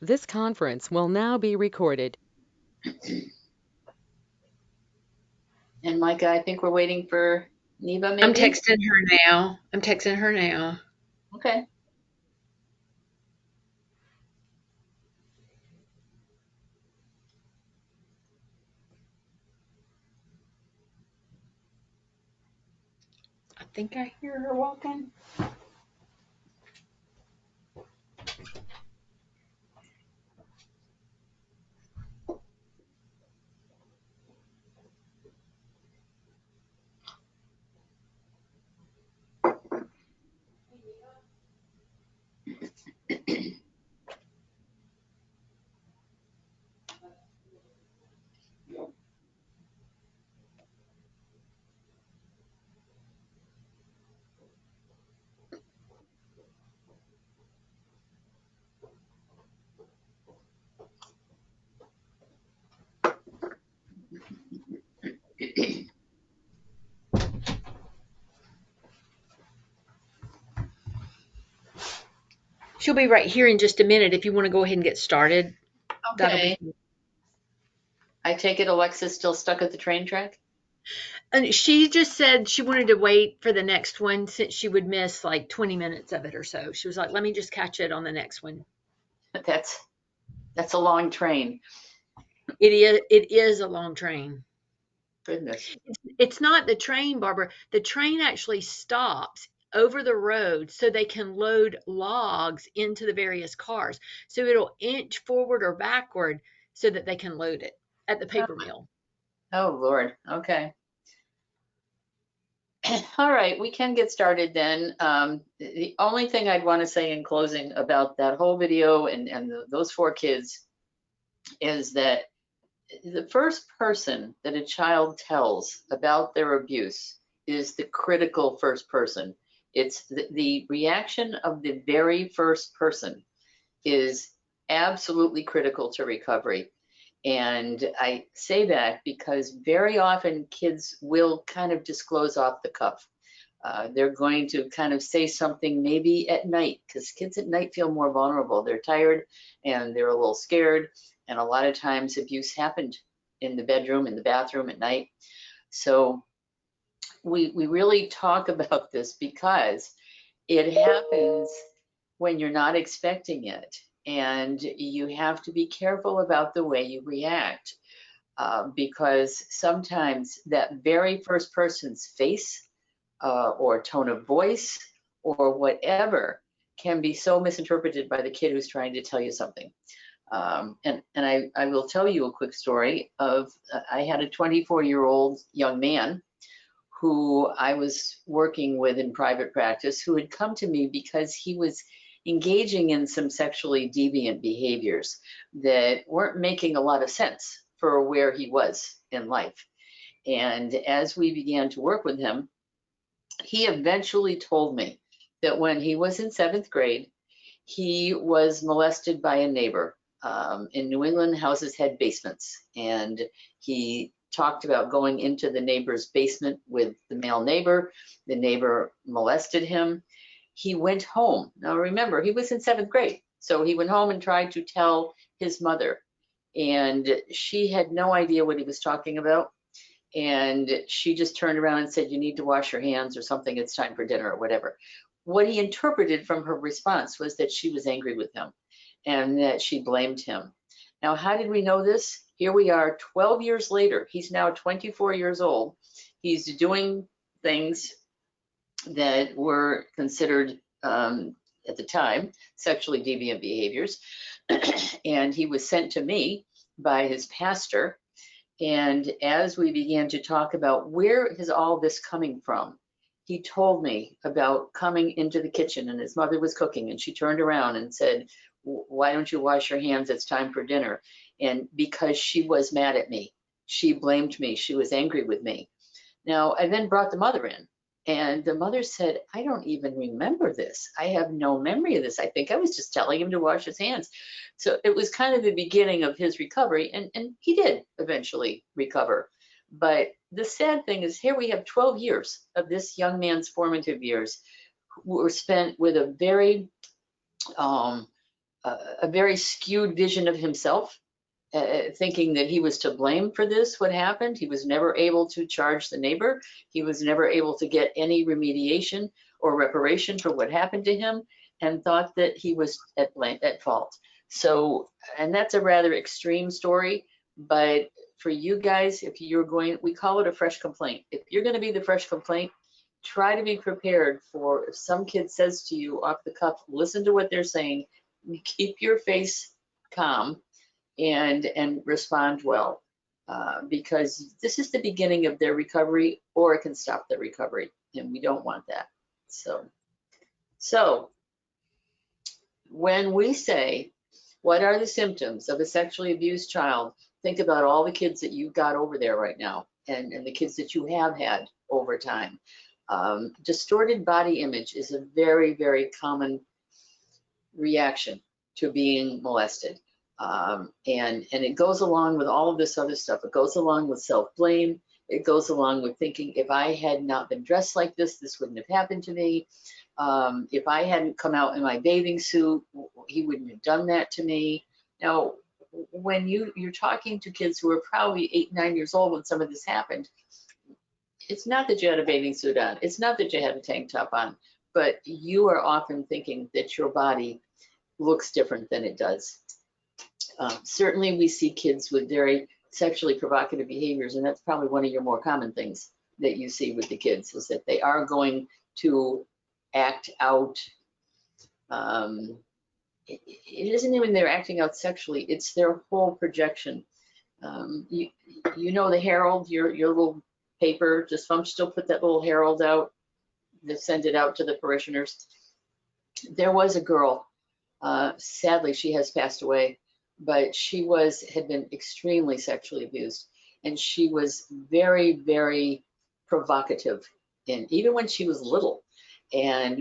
This conference will now be recorded. And Micah, I think we're waiting for Neva, maybe? I'm texting her now. Okay. I think I hear her walking. She'll be right here in just a minute if you want to go ahead and get started. Okay. I take it Alexa's still stuck at the train track? And she just said she wanted to wait for the next one since she would miss like 20 minutes of it or so. She was like, let me just catch it on the next one. That's a long train. It is a long train. Goodness. It's not the train, Barbara. The train actually stops over the road so they can load logs into the various cars. So it'll inch forward or backward so that they can load it at the paper mill. Oh, Lord. Okay. All right, we can get started then. The only thing I'd want to say in closing about that whole video and those 4 kids is that the first person that a child tells about their abuse is the critical first person. It's the reaction of the very first person is absolutely critical to recovery. And I say that because very often kids will kind of disclose off the cuff. They're going to kind of say something maybe at night, because kids at night feel more vulnerable. They're tired and they're a little scared. And a lot of times abuse happened in the bedroom, in the bathroom at night. So we really talk about this because it happens when you're not expecting it. And you have to be careful about the way you react, because sometimes that very first person's face or tone of voice or whatever can be so misinterpreted by the kid who's trying to tell you something. And I will tell you a quick story of, I had a 24-year-old young man who I was working with in private practice who had come to me because he was engaging in some sexually deviant behaviors that weren't making a lot of sense for where he was in life. And as we began to work with him, he eventually told me that when he was in 7th grade, he was molested by a neighbor. In New England, houses had basements, and he talked about going into the neighbor's basement with the male neighbor. The neighbor molested him. He went home. Now remember, he was in 7th grade. So he went home and tried to tell his mother, and she had no idea what he was talking about. And she just turned around and said, you need to wash your hands or something, it's time for dinner or whatever. What he interpreted from her response was that she was angry with him and that she blamed him. Now, how did we know this? Here we are 12 years later. He's now 24 years old. He's doing things that were considered, at the time, sexually deviant behaviors. And he was sent to me by his pastor. And as we began to talk about where is all this coming from, he told me about coming into the kitchen and his mother was cooking and she turned around and said, why don't you wash your hands? It's time for dinner. And because she was mad at me, she blamed me. She was angry with me. Now, I then brought the mother in, and the mother said, I don't even remember this. I have no memory of this. I think I was just telling him to wash his hands. So it was kind of the beginning of his recovery, and he did eventually recover. But the sad thing is, here we have 12 years of this young man's formative years were spent with a very a very skewed vision of himself, thinking that he was to blame for this, what happened. He was never able to charge the neighbor. He was never able to get any remediation or reparation for what happened to him, and thought that he was at fault. So, and that's a rather extreme story, but for you guys, if you're going, we call it a fresh complaint. If you're going to be the fresh complaint, try to be prepared for if some kid says to you off the cuff, listen to what they're saying, keep your face calm and respond well, because this is the beginning of their recovery, or it can stop their recovery, and we don't want that. So when we say, what are the symptoms of a sexually abused child? Think about all the kids that you've got over there right now, and the kids that you have had over time. Distorted body image is a very, very common reaction to being molested. And it goes along with all of this other stuff. It goes along with self-blame. It goes along with thinking, if I had not been dressed like this, this wouldn't have happened to me. If I hadn't come out in my bathing suit, he wouldn't have done that to me. Now, when you're talking to kids who are probably 8, 9 years old when some of this happened, it's not that you had a bathing suit on. It's not that you had a tank top on, but you are often thinking that your body looks different than it does. Certainly we see kids with very sexually provocative behaviors, and that's probably one of your more common things that you see with the kids, is that they are going to act out. It isn't even they're acting out sexually, it's their whole projection. You know the Herald, your little paper, just still put that little Herald out, to send it out to the parishioners. There was a girl, sadly she has passed away, but she had been extremely sexually abused, and she was very, very provocative, and even when she was little.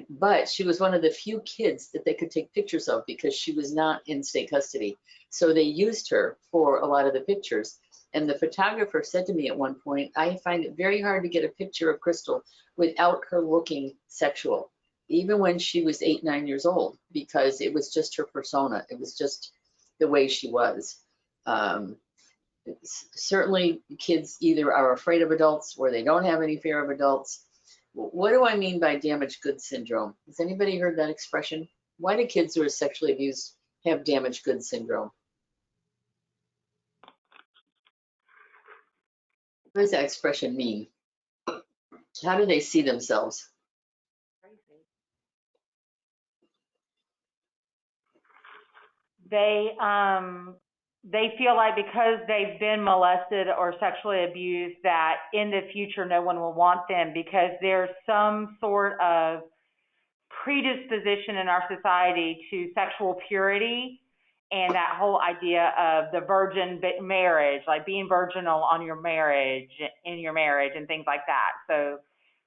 But she was one of the few kids that they could take pictures of because she was not in state custody. So they used her for a lot of the pictures. And the photographer said to me at one point, I find it very hard to get a picture of Crystal without her looking sexual, even when she was 8, 9 years old, because it was just her persona. It was just the way she was. Certainly kids either are afraid of adults or they don't have any fear of adults. What do I mean by damaged goods syndrome? Has anybody heard that expression? Why do kids who are sexually abused have damaged goods syndrome? What does that expression mean? How do they see themselves? They feel like because they've been molested or sexually abused that in the future no one will want them, because there's some sort of predisposition in our society to sexual purity and that whole idea of the virgin marriage, like being virginal on your marriage, in your marriage and things like that. So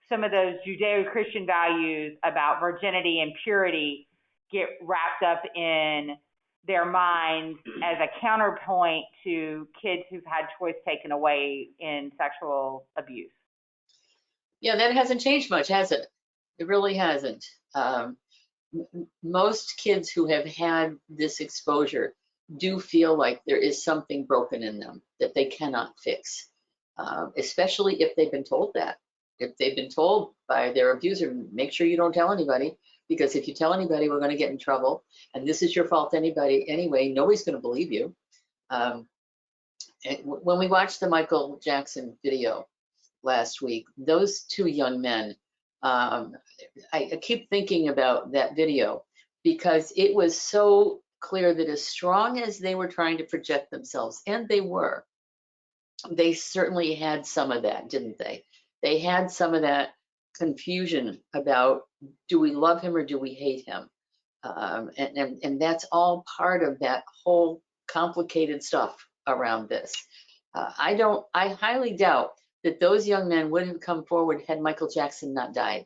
some of those Judeo-Christian values about virginity and purity get wrapped up in their minds as a counterpoint to kids who've had choice taken away in sexual abuse. Yeah, that hasn't changed much, has it? It really hasn't. Most kids who have had this exposure do feel like there is something broken in them that they cannot fix, especially if they've been told that. If they've been told by their abuser, make sure you don't tell anybody, because if you tell anybody, we're going to get in trouble, and this is your fault anyway, nobody's going to believe you. When we watched the Michael Jackson video last week, those 2 young men, I keep thinking about that video because it was so clear that as strong as they were trying to project themselves, and they certainly had some of that, didn't they? They had some of that confusion about, do we love him or do we hate him? And that's all part of that whole complicated stuff around this. I highly doubt that those young men would have come forward had Michael Jackson not died,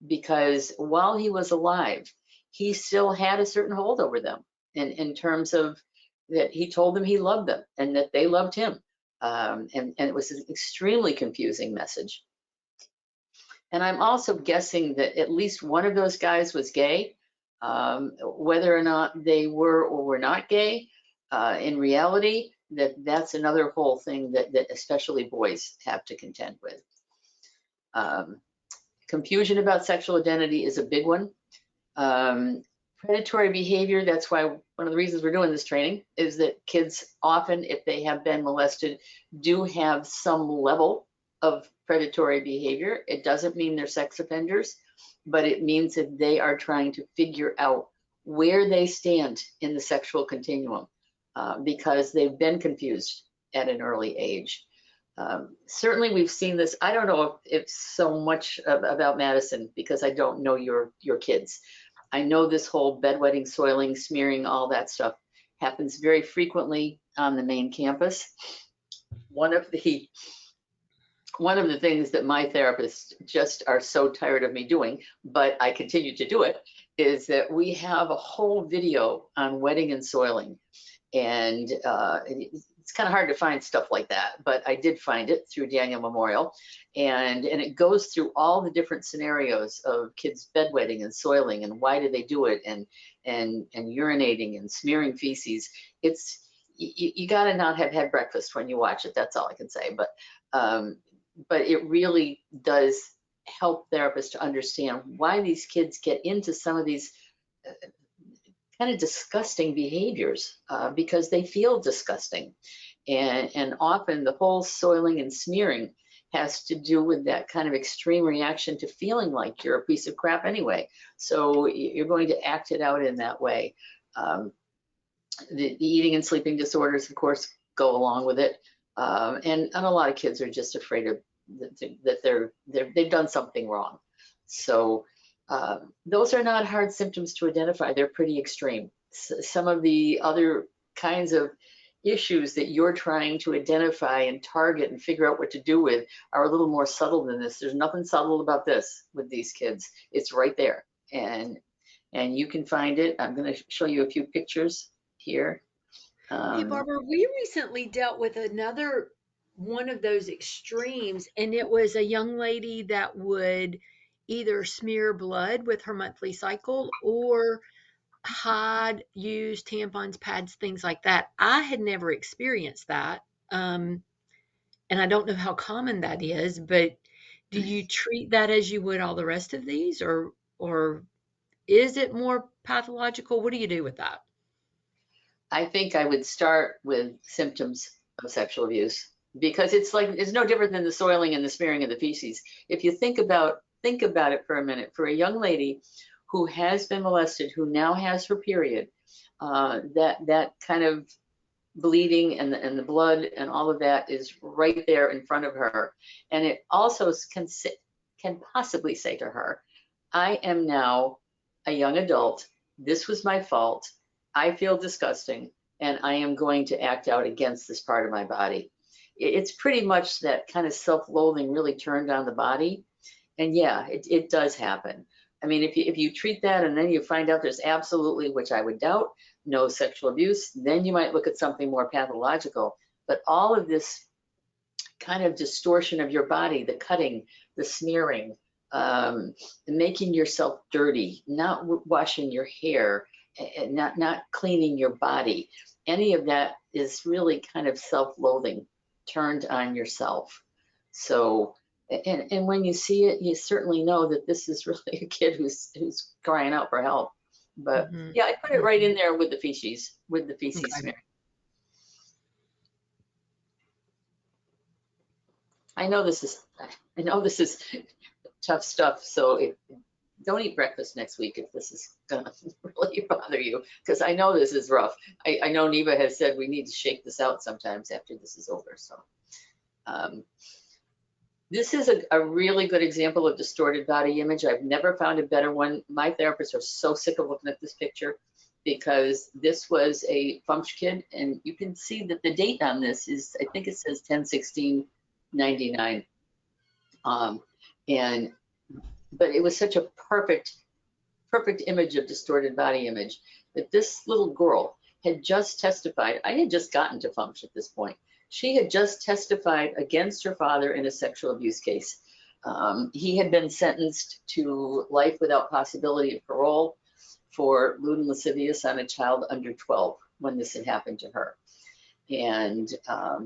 because while he was alive, he still had a certain hold over them in terms of that he told them he loved them and that they loved him. And it was an extremely confusing message. And I'm also guessing that at least one of those guys was gay. Whether or not they were or were not gay, in reality, that's another whole thing that especially boys have to contend with. Confusion about sexual identity is a big one. Predatory behavior, that's why one of the reasons we're doing this training is that kids often, if they have been molested, do have some level of predatory behavior. It doesn't mean they're sex offenders, but it means that they are trying to figure out where they stand in the sexual continuum because they've been confused at an early age. Certainly we've seen this. I don't know if so much about Madison because I don't know your kids. I know this whole bedwetting, soiling, smearing, all that stuff happens very frequently on the main campus. One of the things that my therapists just are so tired of me doing, but I continue to do it, is that we have a whole video on wetting and soiling. And it's kind of hard to find stuff like that, but I did find it through Daniel Memorial. And it goes through all the different scenarios of kids bedwetting and soiling and why do they do it, and urinating and smearing feces. It's, you gotta not have had breakfast when you watch it, that's all I can say. But it really does help therapists to understand why these kids get into some of these kind of disgusting behaviors because they feel disgusting. And often the whole soiling and smearing has to do with that kind of extreme reaction to feeling like you're a piece of crap anyway. So you're going to act it out in that way. The eating and sleeping disorders, of course, go along with it. And a lot of kids are just afraid of that they've done something wrong. So those are not hard symptoms to identify. They're pretty extreme. Some of the other kinds of issues that you're trying to identify and target and figure out what to do with are a little more subtle than this. There's nothing subtle about this with these kids. It's right there, and you can find it. I'm going to show you a few pictures here. Hey, Barbara, we recently dealt with another one of those extremes, and it was a young lady that would either smear blood with her monthly cycle or hide, use tampons, pads, things like that. I had never experienced that. And I don't know how common that is, but do you treat that as you would all the rest of these, or is it more pathological? What do you do with that? I think I would start with symptoms of sexual abuse because it's no different than the soiling and the smearing of the feces. If you think about it for a minute, for a young lady who has been molested, who now has her period, that kind of bleeding and the blood and all of that is right there in front of her. And it also can possibly say to her, I am now a young adult. This was my fault. I feel disgusting, and I am going to act out against this part of my body. It's pretty much that kind of self-loathing really turned on the body. And yeah, it does happen. I mean, if you treat that and then you find out there's absolutely, which I would doubt, no sexual abuse, then you might look at something more pathological. But all of this kind of distortion of your body, the cutting, the smearing, making yourself dirty, not washing your hair, and not cleaning your body, any of that is really kind of self-loathing turned on yourself. So, and when you see it, you certainly know that this is really a kid who's crying out for help. But yeah, I put it right in there with the feces okay. Smear. I know this is tough stuff. So don't eat breakfast next week if this is gonna really bother you, because I know this is rough. I know Neva has said we need to shake this out sometimes after this is over. So this is a really good example of distorted body image. I've never found a better one. My therapists are so sick of looking at this picture because this was a FUMSH kid, and you can see that the date on this is, I think it says 10/16/99. But it was such a perfect image of distorted body image that this little girl had just testified. I had just gotten to FUMSH at this point. She had just testified against her father in a sexual abuse case. He had been sentenced to life without possibility of parole for lewd and lascivious on a child under 12 when this had happened to her. And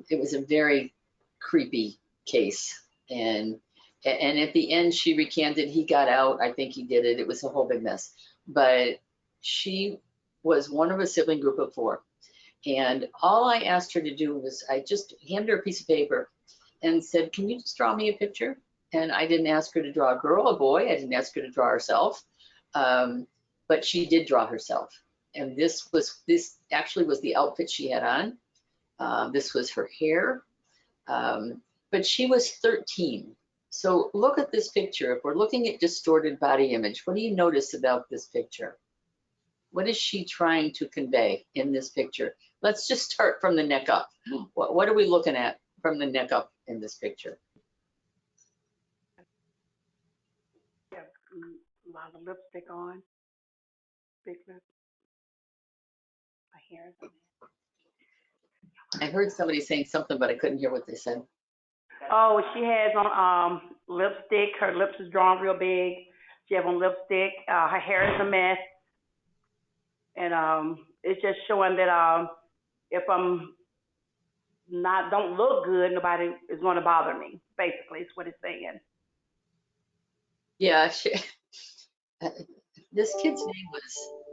it was a very creepy case. And at the end, she recanted. He got out. I think he did it. It was a whole big mess. But she was one of a sibling group of 4. And all I asked her to do was, I just handed her a piece of paper and said, can you just draw me a picture? And I didn't ask her to draw a girl, a boy. I didn't ask her to draw herself. But she did draw herself. And this actually was the outfit she had on. This was her hair. But she was 13. So look at this picture. If we're looking at distorted body image, what do you notice about this picture? What is she trying to convey in this picture? Let's just start from the neck up. What are we looking at from the neck up in this picture? Yeah, a lot of lipstick on, big lips. My hair is a mess. I heard somebody saying something, but I couldn't hear what they said. Oh, she has on lipstick. Her lips is drawn real big. She has on lipstick. Her hair is a mess. And it's just showing that if I'm don't look good, nobody is going to bother me. Basically, is what it's saying. Yeah, this kid's name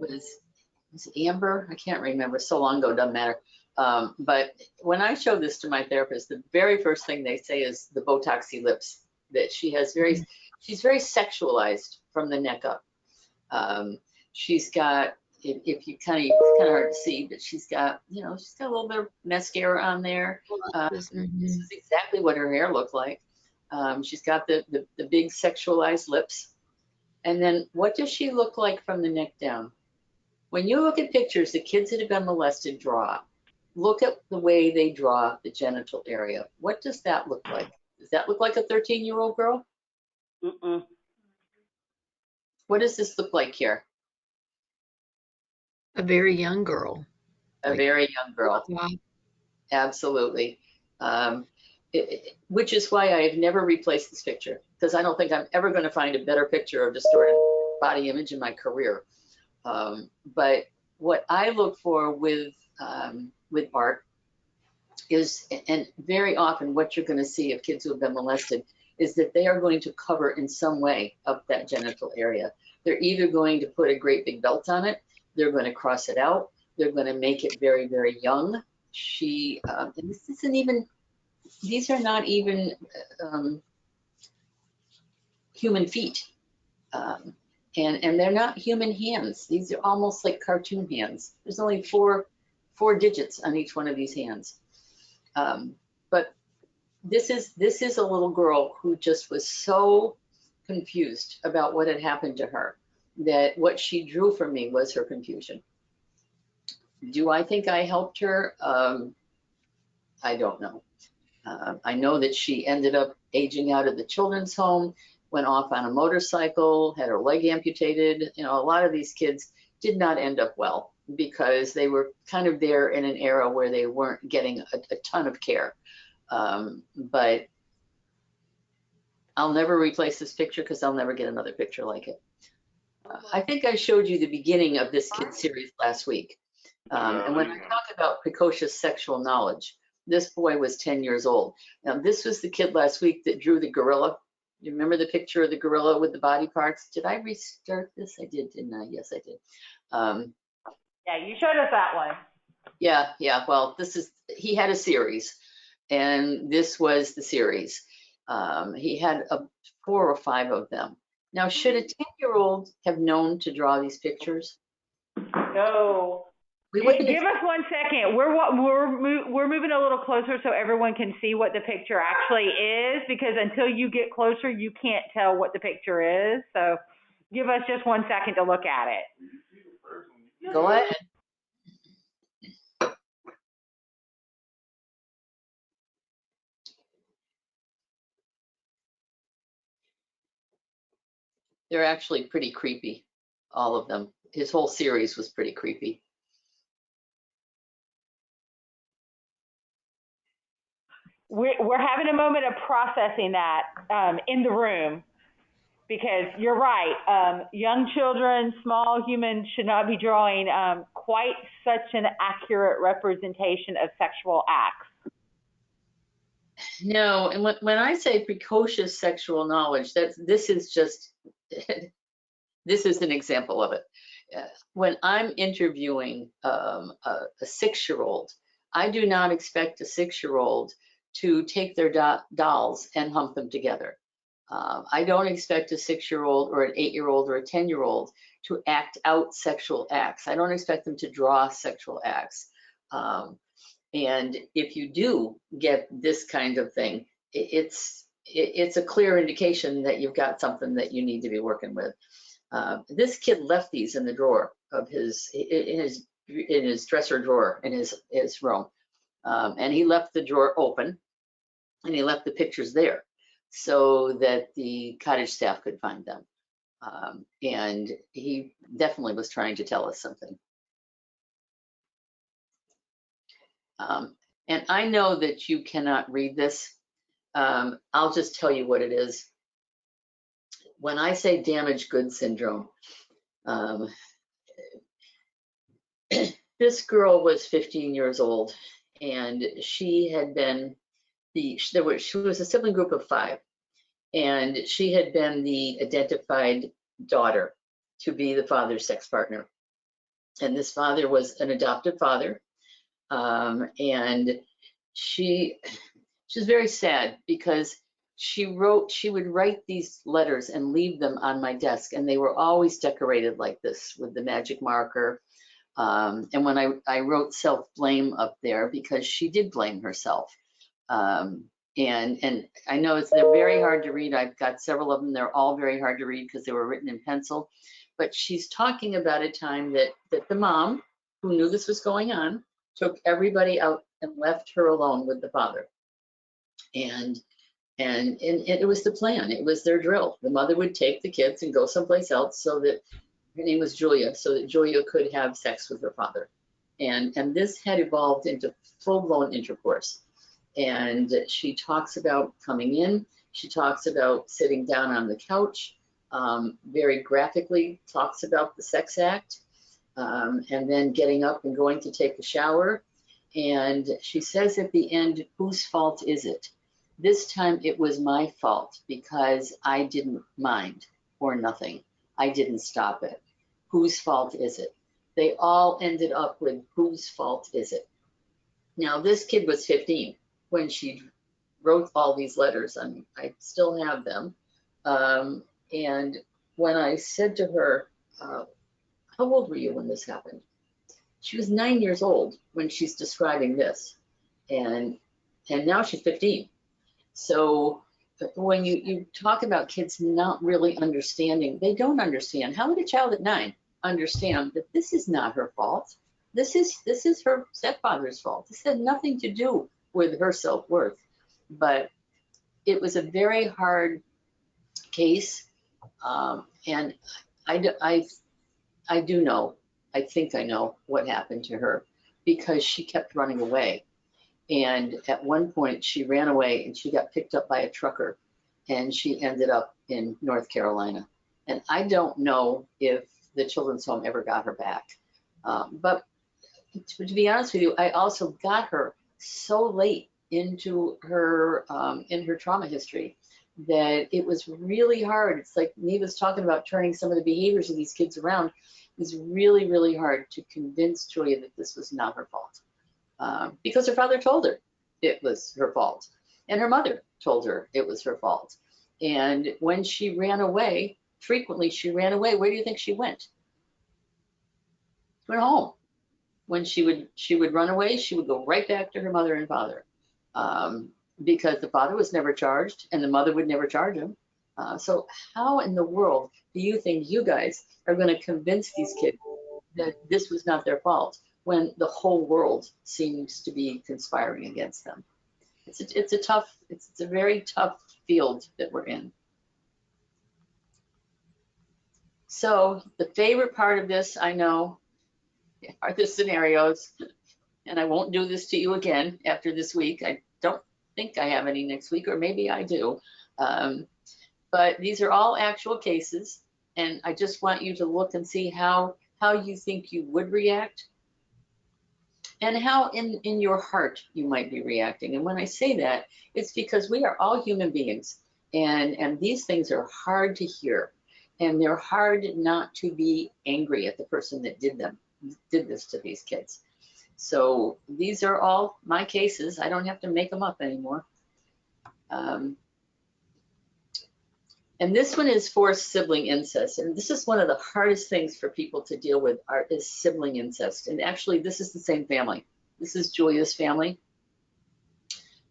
was Amber. I can't remember. So long ago, doesn't matter. But when I show this to my therapist, the very first thing they say is the Botoxy lips. That she has she's very sexualized from the neck up. She's got, if you it's kind of hard to see, but she's got a little bit of mascara on there. This is exactly what her hair looked like. She's got the big sexualized lips. And then what does she look like from the neck down? When you look at pictures that kids that have been molested draw, look at the way they draw the genital area. What does that look like? Does that look like a 13-year-old girl? Mm-mm. What does this look like here? A very young girl. A very young girl. Wow. Absolutely. Which is why I have never replaced this picture, because I don't think I'm ever going to find a better picture of distorted body image in my career. But what I look for with art is, and very often what you're going to see of kids who have been molested, is that they are going to cover in some way up that genital area. They're either going to put a great big belt on it, they're going to cross it out, they're going to make it very, very young. And this isn't even, these are not even human feet. And they're not human hands. These are almost like cartoon hands. There's only four digits on each one of these hands. But this is a little girl who just was so confused about what had happened to her that what she drew from me was her confusion. Do I think I helped her? I don't know. I know that she ended up aging out of the children's home, went off on a motorcycle, had her leg amputated. A lot of these kids did not end up well because they were kind of there in an era where they weren't getting a ton of care. But I'll never replace this picture because I'll never get another picture like it. I think I showed you the beginning of this kid series last week. And when I talk about precocious sexual knowledge, this boy was 10 years old. Now, this was the kid last week that drew the gorilla. You remember the picture of the gorilla with the body parts? Did I restart this? I did, didn't I? Yes, I did. Yeah, you showed us that one. Yeah. Well, he had a series, and this was the series. He had 4 or 5 of them. Now, should a 10-year-old have known to draw these pictures? No. Give us 1 second. We're moving a little closer so everyone can see what the picture actually is, because until you get closer, you can't tell what the picture is. So give us just 1 second to look at it. Go ahead. They're actually pretty creepy, all of them. His whole series was pretty creepy. We're having a moment of processing that in the room, because you're right. Young children, small humans should not be drawing quite such an accurate representation of sexual acts. No, and when I say precocious sexual knowledge, this is just this is an example of it. When I'm interviewing a 6-year-old, I do not expect a 6-year-old to take their dolls and hump them together. I don't expect a 6-year-old or an 8-year-old or a 10-year-old to act out sexual acts. I don't expect them to draw sexual acts. And if you do get this kind of thing, it's a clear indication that you've got something that you need to be working with. This kid left these in the drawer of in his dresser drawer in his room, and he left the drawer open, and he left the pictures there so that the cottage staff could find them. And he definitely was trying to tell us something. And I know that you cannot read this. I'll just tell you what it is. When I say damaged goods syndrome, this girl was 15 years old, and she had been she was a sibling group of 5, and she had been the identified daughter to be the father's sex partner. And this father was an adoptive father, and she was very sad because she would write these letters and leave them on my desk, and they were always decorated like this with the magic marker. And when I wrote self-blame up there, because she did blame herself. And I know they're very hard to read. I've got several of them. They're all very hard to read because they were written in pencil. But she's talking about a time that the mom, who knew this was going on, took everybody out and left her alone with the father. And it was the plan. It was their drill. The mother would take the kids and go someplace else, so that her name was Julia, so that Julia could have sex with her father. And this had evolved into full-blown intercourse. And she talks about coming in. She talks about sitting down on the couch, very graphically talks about the sex act, and then getting up and going to take a shower. And she says at the end, whose fault is it? This time it was my fault because I didn't mind or nothing. I didn't stop it. Whose fault is it? They all ended up with whose fault is it? Now, this kid was 15 when she wrote all these letters, and I still have them. And when I said to her, how old were you when this happened? She was 9 years old when she's describing this. And now she's 15. So when you talk about kids not really understanding, they don't understand. How would a child at 9 understand that this is not her fault? This is her stepfather's fault. This had nothing to do with her self-worth. But it was a very hard case, and I do know, I think I know what happened to her, because she kept running away. And at one point she ran away and she got picked up by a trucker, and she ended up in North Carolina. And I don't know if the children's home ever got her back. But to be honest with you, I also got her so late into her in her trauma history that it was really hard. It's like Neva's talking about turning some of the behaviors of these kids around. It was really, really hard to convince Julia that this was not her fault, because her father told her it was her fault, and her mother told her it was her fault. And when she ran away, frequently she ran away. Where do you think she went? She went home. When she would run away, she would go right back to her mother and father, because the father was never charged and the mother would never charge him. So how in the world do you think you guys are going to convince these kids that this was not their fault when the whole world seems to be conspiring against them? It's a very tough field that we're in. So the favorite part of this, I know, are the scenarios, and I won't do this to you again after this week. I don't think I have any next week, or maybe I do. but these are all actual cases, and I just want you to look and see how you think you would react and how in your heart you might be reacting. And when I say that, it's because we are all human beings, and these things are hard to hear, and they're hard not to be angry at the person that did this to these kids. So these are all my cases. I don't have to make them up anymore. And this one is for sibling incest. And this is one of the hardest things for people to deal with is sibling incest. And actually, this is the same family. This is Julia's family.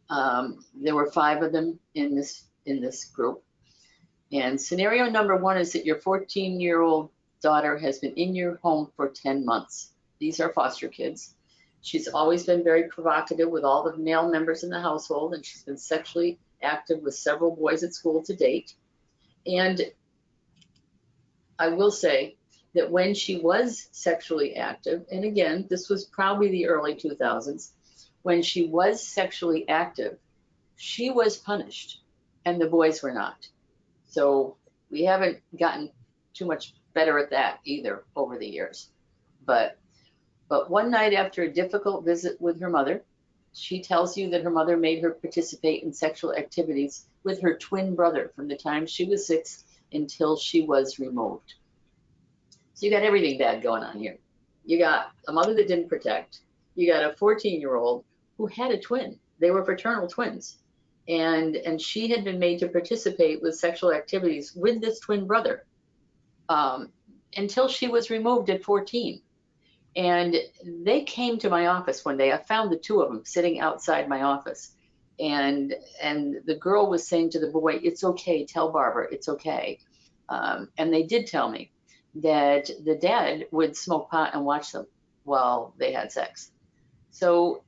There were 5 of them in this group. And scenario number 1 is that your 14-year-old daughter has been in your home for 10 months. These are foster kids. She's always been very provocative with all the male members in the household, and she's been sexually active with several boys at school to date. And I will say that when she was sexually active, and again, this was probably the early 2000s, when she was sexually active, she was punished and the boys were not. So we haven't gotten too much better at that either over the years. But one night after a difficult visit with her mother, she tells you that her mother made her participate in sexual activities with her twin brother from the time she was 6 until she was removed. So you got everything bad going on here. You got a mother that didn't protect. You got a 14-year-old who had a twin. They were fraternal twins. And she had been made to participate with sexual activities with this twin brother until she was removed at 14. And they came to my office one day. I found the 2 of them sitting outside my office. And the girl was saying to the boy, "It's okay, tell Barbara, it's okay." And they did tell me that the dad would smoke pot and watch them while they had sex. So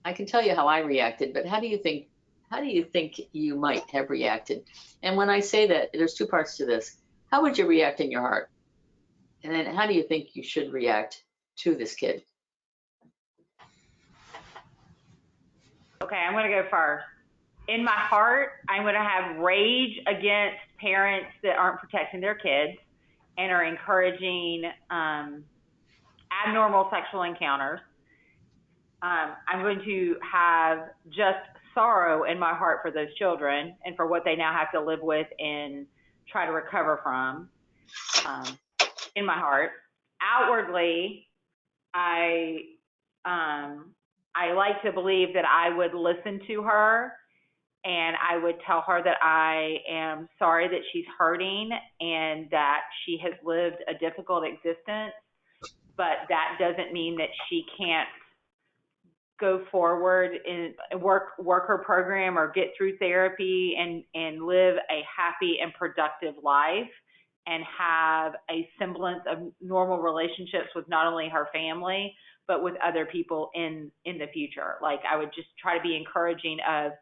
I can tell you how I reacted, but how do you think you might have reacted? And when I say that, there's 2 parts to this. How would you react in your heart? And then how do you think you should react to this kid? Okay, I'm going to go first. In my heart, I'm going to have rage against parents that aren't protecting their kids and are encouraging abnormal sexual encounters. I'm going to have just sorrow in my heart for those children and for what they now have to live with and try to recover from in my heart. Outwardly, I like to believe that I would listen to her and I would tell her that I am sorry that she's hurting and that she has lived a difficult existence, but that doesn't mean that she can't go forward and work her program or get through therapy and live a happy and productive life and have a semblance of normal relationships with not only her family, but with other people in the future. Like, I would just try to be encouraging of,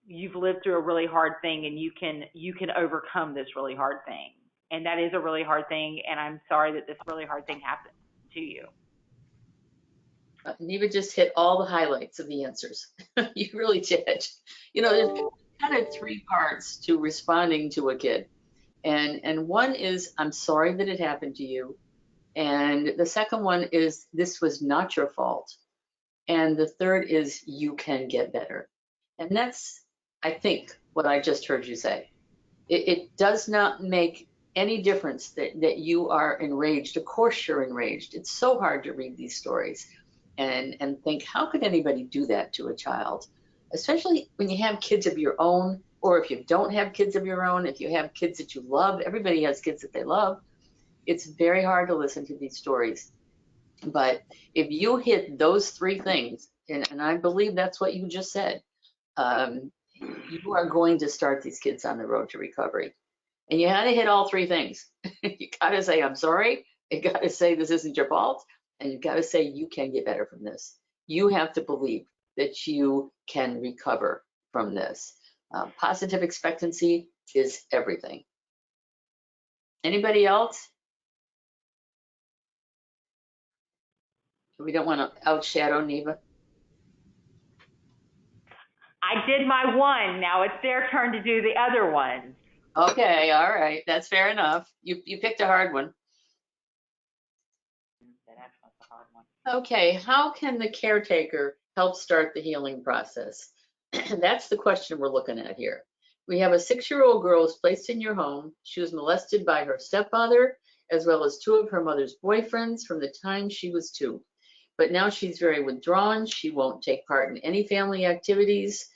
you've lived through a really hard thing and you can overcome this really hard thing. And that is a really hard thing. And I'm sorry that this really hard thing happened to you. Neva just hit all the highlights of the answers. You really did. You know, there's kind of 3 parts to responding to a kid. And one is, I'm sorry that it happened to you. And the second one is, this was not your fault. And the third is, you can get better. And that's, I think, what I just heard you say. It does not make any difference that you are enraged. Of course you're enraged. It's so hard to read these stories and think, how could anybody do that to a child? Especially when you have kids of your own, or if you don't have kids of your own, if you have kids that you love. Everybody has kids that they love. It's very hard to listen to these stories. But if you hit those 3 things, and I believe that's what you just said, you are going to start these kids on the road to recovery. And you had to hit all 3 things. You got to say, I'm sorry. You got to say, this isn't your fault. And you got to say, you can get better from this. You have to believe that you can recover from this. Positive expectancy is everything. Anybody else? We don't want to outshadow Neva. I did my one. Now it's their turn to do the other one. Okay, all right, that's fair enough. You picked a hard one. Okay, how can the caretaker help start the healing process? That's the question we're looking at here. We have a 6-year-old girl who's placed in your home. She was molested by her stepfather, as well as 2 of her mother's boyfriends from the time she was 2. But now she's very withdrawn. She won't take part in any family activities.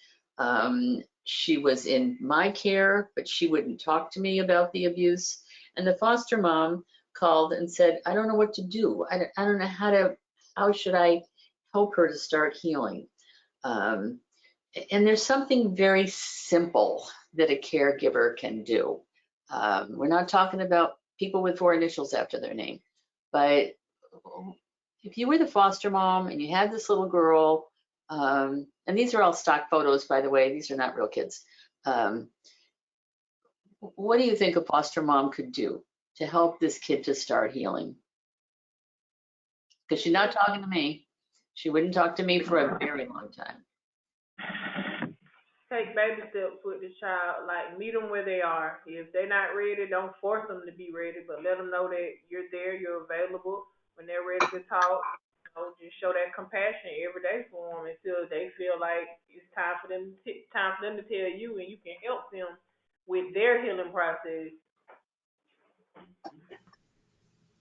She was in my care, but she wouldn't talk to me about the abuse. And the foster mom called and said, I don't know what to do. I don't know how should I help her to start healing? And there's something very simple that a caregiver can do. We're not talking about people with 4 initials after their name, but if you were the foster mom and you had this little girl, and these are all stock photos, by the way, these are not real kids. What do you think a foster mom could do to help this kid to start healing? Because she's not talking to me. She wouldn't talk to me for a very long time. Take baby steps with the child, like meet them where they are. If they're not ready, don't force them to be ready, but let them know that you're there, you're available. When they're ready to talk, just show that compassion every day for them until they feel like it's time for them to tell you, and you can help them with their healing process.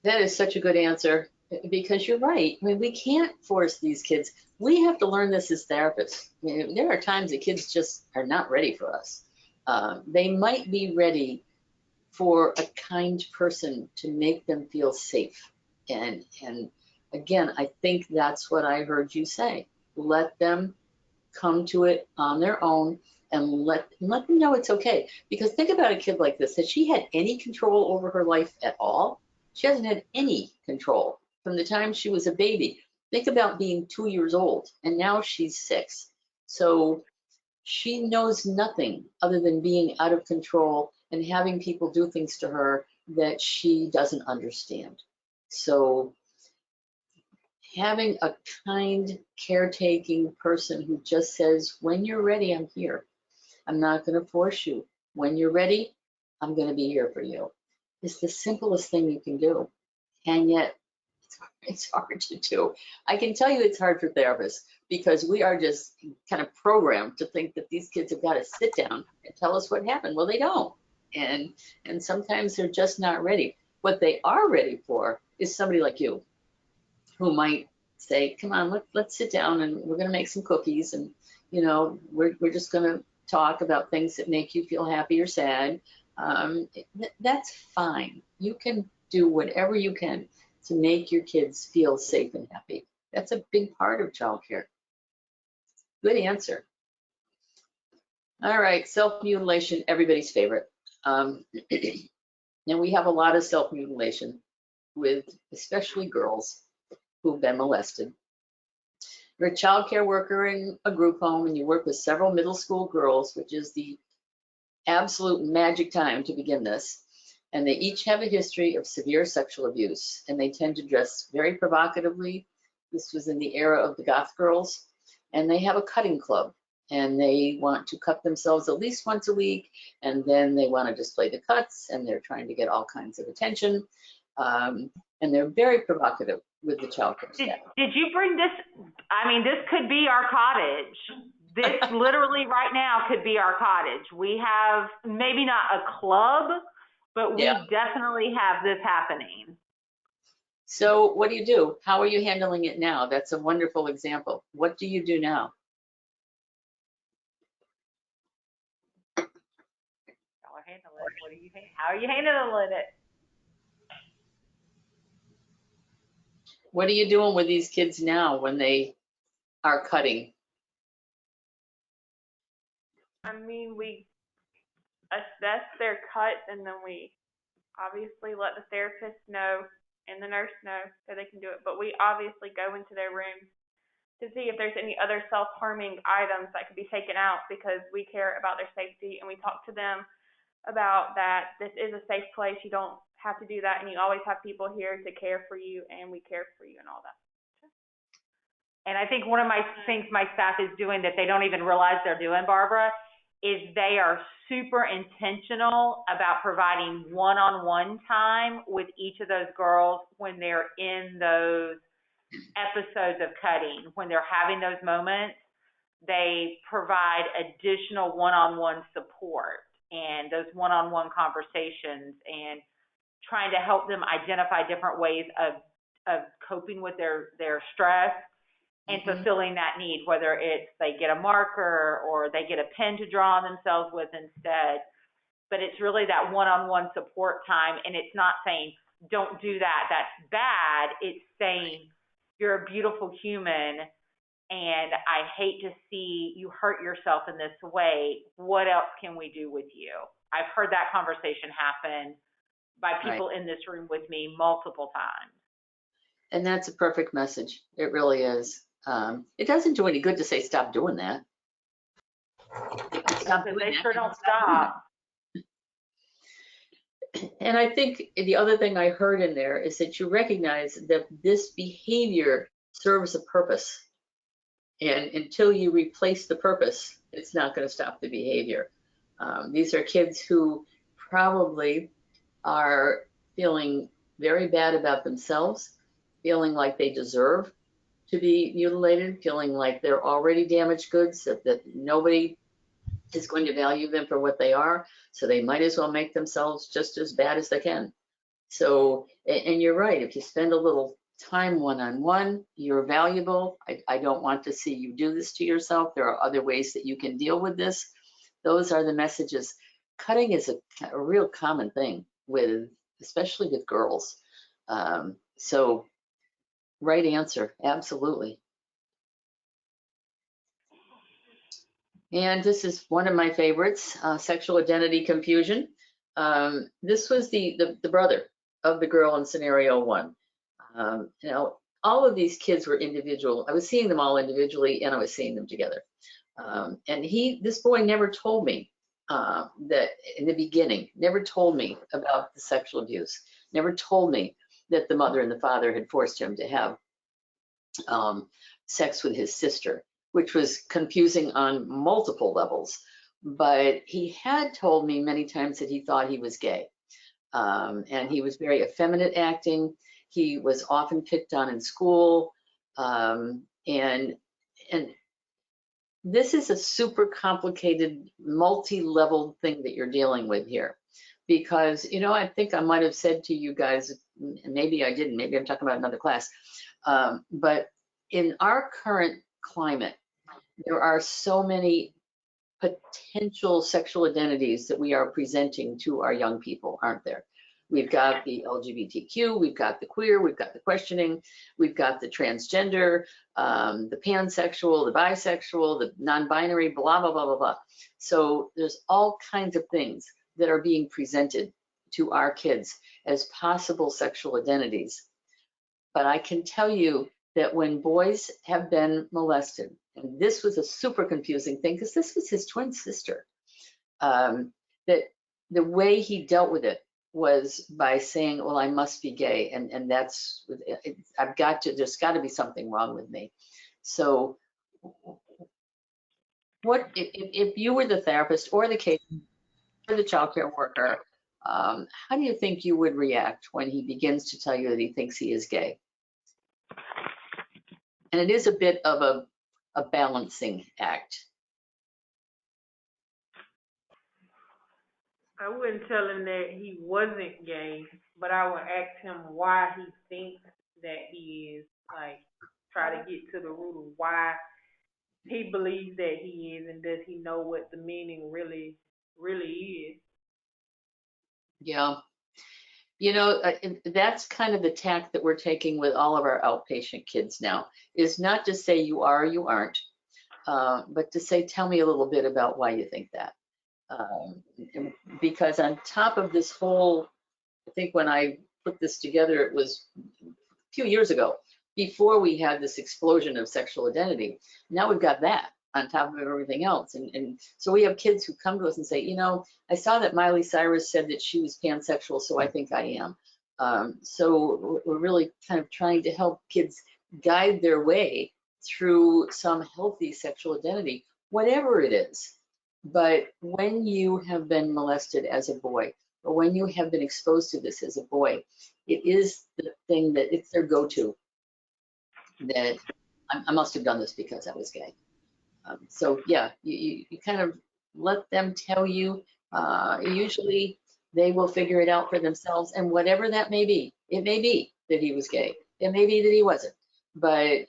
That is such a good answer, because you're right. I mean, we can't force these kids. We have to learn this as therapists. I mean, there are times that kids just are not ready for us. They might be ready for a kind person to make them feel safe. And again, I think that's what I heard you say. Let them come to it on their own and let them know it's okay. Because think about a kid like this. Has she had any control over her life at all? She hasn't had any control from the time she was a baby. Think about being 2 years old, and now she's 6. So she knows nothing other than being out of control and having people do things to her that she doesn't understand. So having a kind, caretaking person who just says, when you're ready, I'm here. I'm not going to force you. When you're ready, I'm going to be here for you. It's the simplest thing you can do. And yet, it's hard to do. I can tell you it's hard for therapists, because we are just kind of programmed to think that these kids have got to sit down and tell us what happened. Well, they don't. And sometimes they're just not ready. What they are ready for is somebody like you, who might say, come on, let's sit down and we're going to make some cookies, and we're just going to talk about things that make you feel happy or sad. That's fine. You can do whatever you can to make your kids feel safe and happy. That's a big part of childcare. Good answer. All right, self-mutilation, everybody's favorite. And we have a lot of self-mutilation with especially girls who've been molested. You're a childcare worker in a group home, and you work with several middle school girls, which is the absolute magic time to begin this. And they each have a history of severe sexual abuse, and they tend to dress very provocatively. This was in the era of the goth girls. And they have a cutting club, and they want to cut themselves at least once a week, and then they want to display the cuts, and they're trying to get all kinds of attention. And they're very provocative with the childcare staff. Did you bring this? I mean, this could be our cottage. This literally right now could be our cottage. We have maybe not a club, but we definitely have this happening. So what do? How are you handling it now? That's a wonderful example. What do you do now? How are you handling it? What are you doing with these kids now when they are cutting? I mean, we assess their cut, and then we obviously let the therapist know and the nurse know so they can do it. But we obviously go into their rooms to see if there's any other self-harming items that could be taken out, because we care about their safety, and we talk to them about that this is a safe place. You don't have to do that, and you always have people here to care for you, and we care for you and all that. And I think one of my things my staff is doing that they don't even realize they're doing, Barbara, is they are super intentional about providing one-on-one time with each of those girls when they're in those episodes of cutting. When they're having those moments, they provide additional one-on-one support and those one-on-one conversations and trying to help them identify different ways of coping with their stress and fulfilling that need, whether it's they get a marker or they get a pen to draw on themselves with instead. But it's really that one-on-one support time, and it's not saying, don't do that, that's bad. It's saying, you're a beautiful human, and I hate to see you hurt yourself in this way. What else can we do with you? I've heard that conversation happen by people in this room with me multiple times. And that's a perfect message. It really is. It doesn't do any good to say, stop doing that. Stop doing they sure don't stop. And I think the other thing I heard in there is that you recognize that this behavior serves a purpose. And until you replace the purpose, it's not going to stop the behavior. These are kids who probably are feeling very bad about themselves, feeling like they deserve to be mutilated, feeling like they're already damaged goods, that nobody is going to value them for what they are, so they might as well make themselves just as bad as they can. So, and you're right, if you spend a little time one-on-one, you're valuable. I don't want to see you do this to yourself. There are other ways that you can deal with this. Those are the messages. Cutting is a real common thing with, especially with girls. So right answer, absolutely. And this is one of my favorites, sexual identity confusion. This was the brother of the girl in scenario 1. You know, all of these kids were individual. I was seeing them all individually, and I was seeing them together. And this boy never told me that in the beginning, never told me about the sexual abuse, never told me that the mother and the father had forced him to have sex with his sister, which was confusing on multiple levels. But he had told me many times that he thought he was gay. And he was very effeminate acting. He was often picked on in school. And this is a super complicated, multi-level thing that you're dealing with here. Because, you know, I think I might have said to you guys, maybe I didn't, maybe I'm talking about another class, but in our current climate, there are so many potential sexual identities that we are presenting to our young people, aren't there? We've got the LGBTQ, we've got the queer, we've got the questioning, we've got the transgender, the pansexual, the bisexual, the non-binary, blah, blah, blah, blah, blah. So there's all kinds of things that are being presented to our kids as possible sexual identities. But I can tell you that when boys have been molested, and this was a super confusing thing because this was his twin sister, that the way he dealt with it was by saying, well, I must be gay, and that's, I've got to, there's got to be something wrong with me. So what, if you were the therapist or the case, or the child care worker, how do you think you would react when he begins to tell you that he thinks he is gay? And it is a bit of a balancing act. I wouldn't tell him that he wasn't gay, but I would ask him why he thinks that he is, like, try to get to the root of why he believes that he is, and does he know what the meaning really is. Yeah. You know, that's kind of the tack that we're taking with all of our outpatient kids now, is not to say you are or you aren't, but to say, tell me a little bit about why you think that. Because on top of this whole, I think when I put this together, it was a few years ago, before we had this explosion of sexual identity. Now we've got that on top of everything else. And so we have kids who come to us and say, you know, I saw that Miley Cyrus said that she was pansexual, so I think I am. So we're really kind of trying to help kids guide their way through some healthy sexual identity, whatever it is. But when you have been molested as a boy, or when you have been exposed to this as a boy, it is the thing that it's their go-to, that I must have done this because I was gay. So yeah, you kind of let them tell you. Usually they will figure it out for themselves, and whatever that may be, it may be that he was gay, it may be that he wasn't, but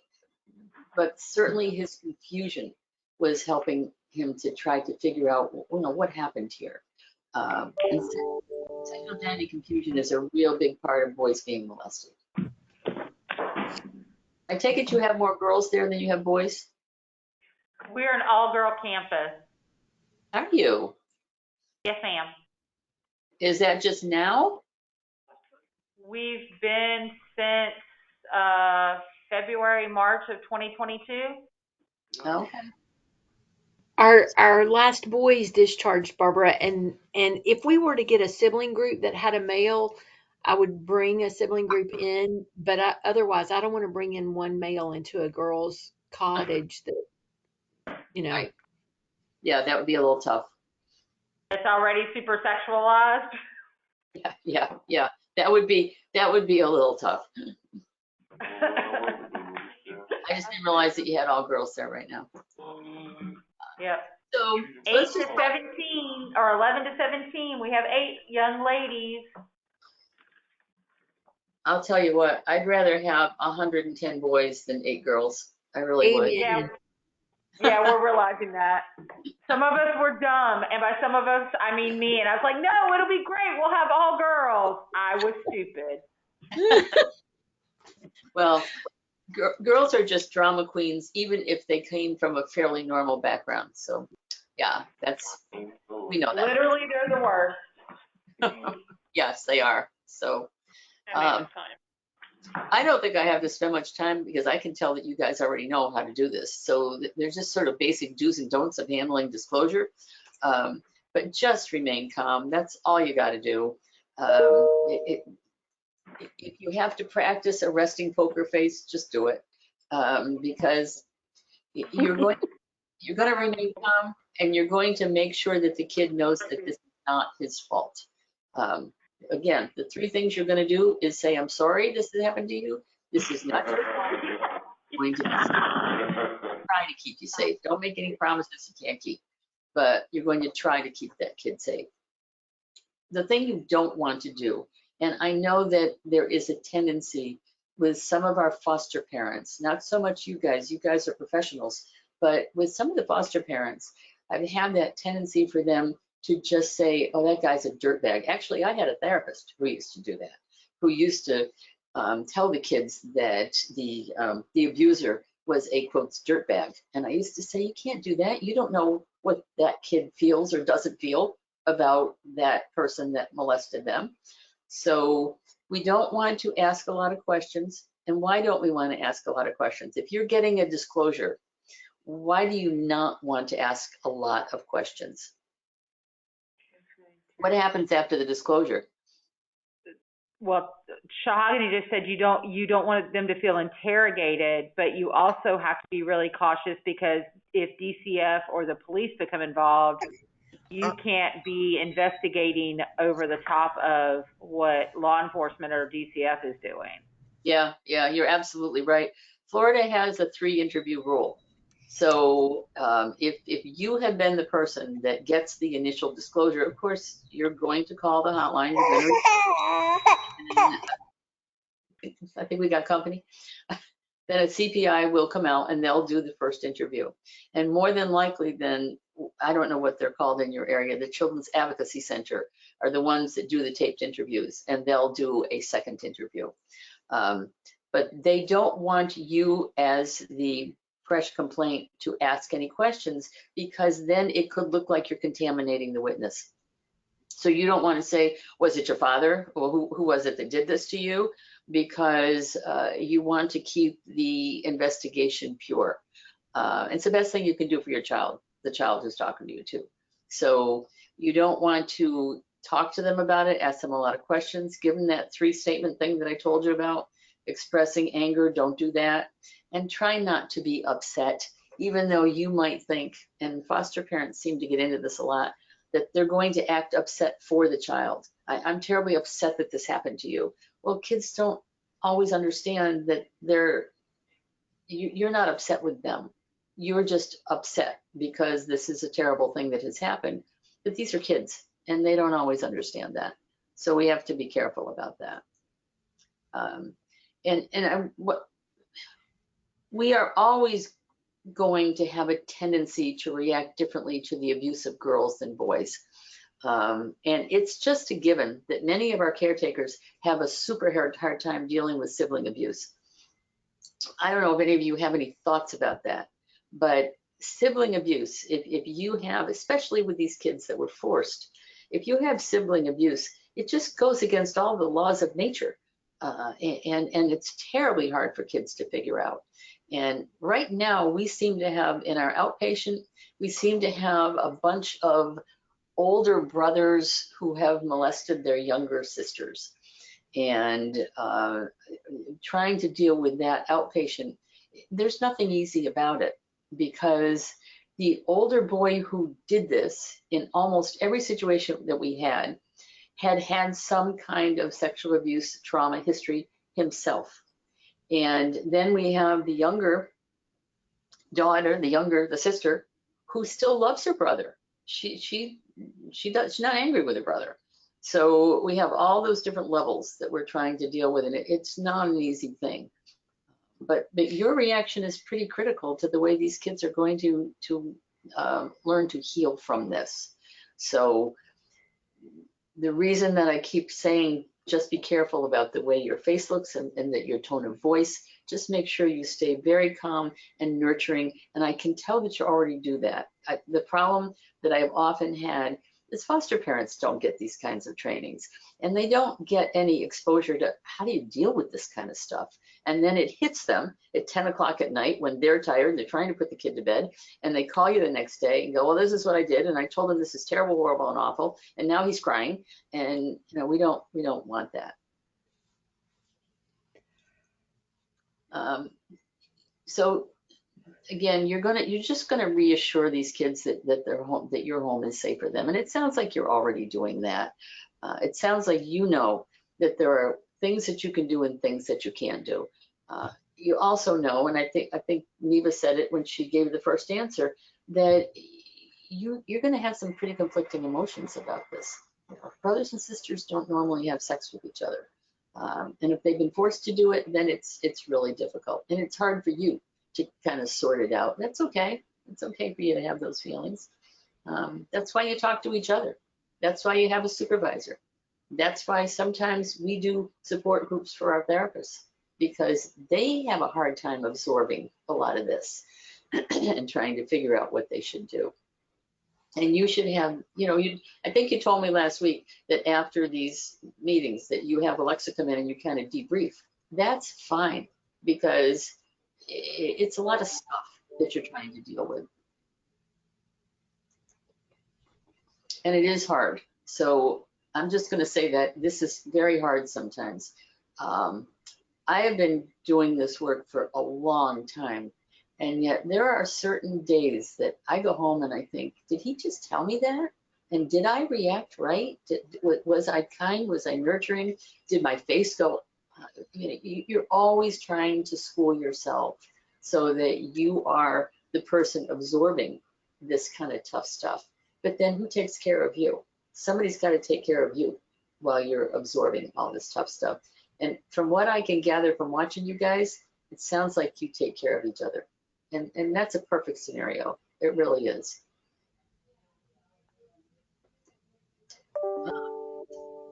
certainly his confusion was helping him to try to figure out, what happened here. And sexual identity confusion is a real big part of boys being molested. I take it you have more girls there than you have boys? We're an all-girl campus. Are you? Yes, ma'am. Is that just now? We've been since February, March of 2022. Okay. Our last boys discharged, Barbara, and if we were to get a sibling group that had a male, I would bring a sibling group in, but otherwise I don't want to bring in one male into a girl's cottage that, Right. Yeah, that would be a little tough. It's already super sexualized. Yeah. That would be a little tough. I just didn't realize that you had all girls there right now. Yep. So 8 to 17 or 11 to 17, we have 8 young ladies. I'll tell you what, I'd rather have 110 boys than 8 girls. I really would. Yeah, we're realizing that. Some of us were dumb, and by some of us, I mean me. And I was like, no, it'll be great. We'll have all girls. I was stupid. Well, girls are just drama queens, even if they came from a fairly normal background. So, yeah, we know that. Literally, they're the worst. Yes, they are. So, I don't think I have to spend much time because I can tell that you guys already know how to do this. So there's just sort of basic do's and don'ts of handling disclosure. But just remain calm. That's all you got to do. If you have to practice a resting poker face, just do it, because you're going to remain calm, and you're going to make sure that the kid knows that this is not his fault. Again, the 3 things you're going to do is say, I'm sorry this has happened to you. This is not your fault. I'm going to try to keep you safe. Don't make any promises you can't keep, but you're going to try to keep that kid safe. The thing you don't want to do, and I know that there is a tendency with some of our foster parents, not so much you guys are professionals, but with some of the foster parents, I've had that tendency for them to just say, oh, that guy's a dirtbag. Actually, I had a therapist who used to do that, who used to tell the kids that the abuser was a, quote, dirtbag. And I used to say, you can't do that. You don't know what that kid feels or doesn't feel about that person that molested them. So we don't want to ask a lot of questions. And why don't we want to ask a lot of questions? If you're getting a disclosure, why do you not want to ask a lot of questions? What happens after the disclosure? Well, Shahagini just said you don't want them to feel interrogated, but you also have to be really cautious because if DCF or the police become involved, you can't be investigating over the top of what law enforcement or DCF is doing. Yeah, you're absolutely right. Florida has a 3-interview rule. So if you have been the person that gets the initial disclosure, of course, you're going to call the hotline. I think we got company. Then a CPI will come out and they'll do the first interview. And more than likely then, I don't know what they're called in your area, the Children's Advocacy Center are the ones that do the taped interviews, and they'll do a second interview. But they don't want you as the fresh complaint to ask any questions, because then it could look like you're contaminating the witness. So you don't want to say, was it your father, or who was it that did this to you? Because you want to keep the investigation pure. It's the best thing you can do for your child, the child who's talking to you too. So you don't want to talk to them about it, ask them a lot of questions, give them that 3-statement thing that I told you about. expressing anger, don't do that. And try not to be upset, even though you might think, and foster parents seem to get into this a lot, that they're going to act upset for the child. I'm terribly upset that this happened to you. Well, kids don't always understand that you're not upset with them. You're just upset because this is a terrible thing that has happened. But these are kids, and they don't always understand that. So we have to be careful about that. We are always going to have a tendency to react differently to the abuse of girls than boys. And it's just a given that many of our caretakers have a super hard time dealing with sibling abuse. I don't know if any of you have any thoughts about that, but sibling abuse, if you have, especially with these kids that were forced, if you have sibling abuse, it just goes against all the laws of nature. And it's terribly hard for kids to figure out. And right now we seem to have in our outpatient, we seem to have a bunch of older brothers who have molested their younger sisters. And trying to deal with that outpatient, there's nothing easy about it, because the older boy who did this in almost every situation that we had some kind of sexual abuse trauma history himself. And then we have the younger daughter, the sister, who still loves her brother. She's not angry with her brother. So we have all those different levels that we're trying to deal with, and it's not an easy thing. But your reaction is pretty critical to the way these kids are going to learn to heal from this. So the reason that I keep saying just be careful about the way your face looks and that your tone of voice, just make sure you stay very calm and nurturing. And I can tell that you already do that. The problem that I've often had is foster parents don't get these kinds of trainings, and they don't get any exposure to how do you deal with this kind of stuff. And then it hits them at 10 o'clock at night when they're tired, they're trying to put the kid to bed, and they call you the next day and go, well, this is what I did, and I told him this is terrible, horrible, and awful, and now he's crying. And we don't want that. So again, you're just gonna reassure these kids that their home, that your home is safe for them. And it sounds like you're already doing that. It sounds like you know that there are things that you can do and things that you can't do. You also know, and I think Neva said it when she gave the first answer, that you're gonna have some pretty conflicting emotions about this. Brothers and sisters don't normally have sex with each other. And if they've been forced to do it, then it's really difficult. And it's hard for you to kind of sort it out. That's okay. It's okay for you to have those feelings. That's why you talk to each other. That's why you have a supervisor. That's why sometimes we do support groups for our therapists, because they have a hard time absorbing a lot of this and trying to figure out what they should do. And you should have, I think you told me last week that after these meetings that you have Alexa come in and you kind of debrief. That's fine, because it's a lot of stuff that you're trying to deal with. And it is hard. So I'm just going to say that this is very hard sometimes. I have been doing this work for a long time. And yet there are certain days that I go home and I think, did he just tell me that? And did I react right? Was I kind? Was I nurturing? Did my face go? You're always trying to school yourself so that you are the person absorbing this kind of tough stuff. But then who takes care of you? Somebody's got to take care of you while you're absorbing all this tough stuff. And from what I can gather from watching you guys, it sounds like you take care of each other. And that's a perfect scenario. It really is.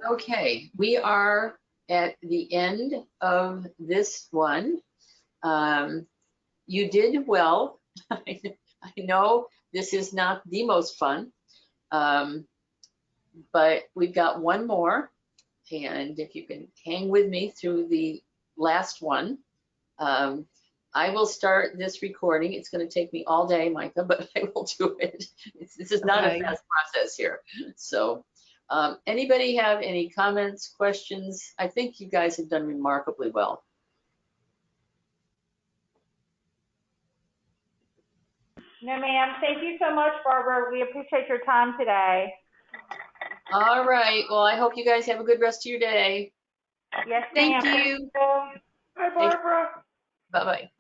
Okay, we are at the end of this one. You did well. I know this is not the most fun, but we've got one more. And if you can hang with me through the last one, I will start this recording. It's going to take me all day, Micah, but I will do it. This is not a fast process here. So anybody have any comments, questions? I think you guys have done remarkably well. No, ma'am. Thank you so much, Barbara. We appreciate your time today. All right. Well, I hope you guys have a good rest of your day. Yes, Thank ma'am. you. Hi, Barbara. Bye-bye.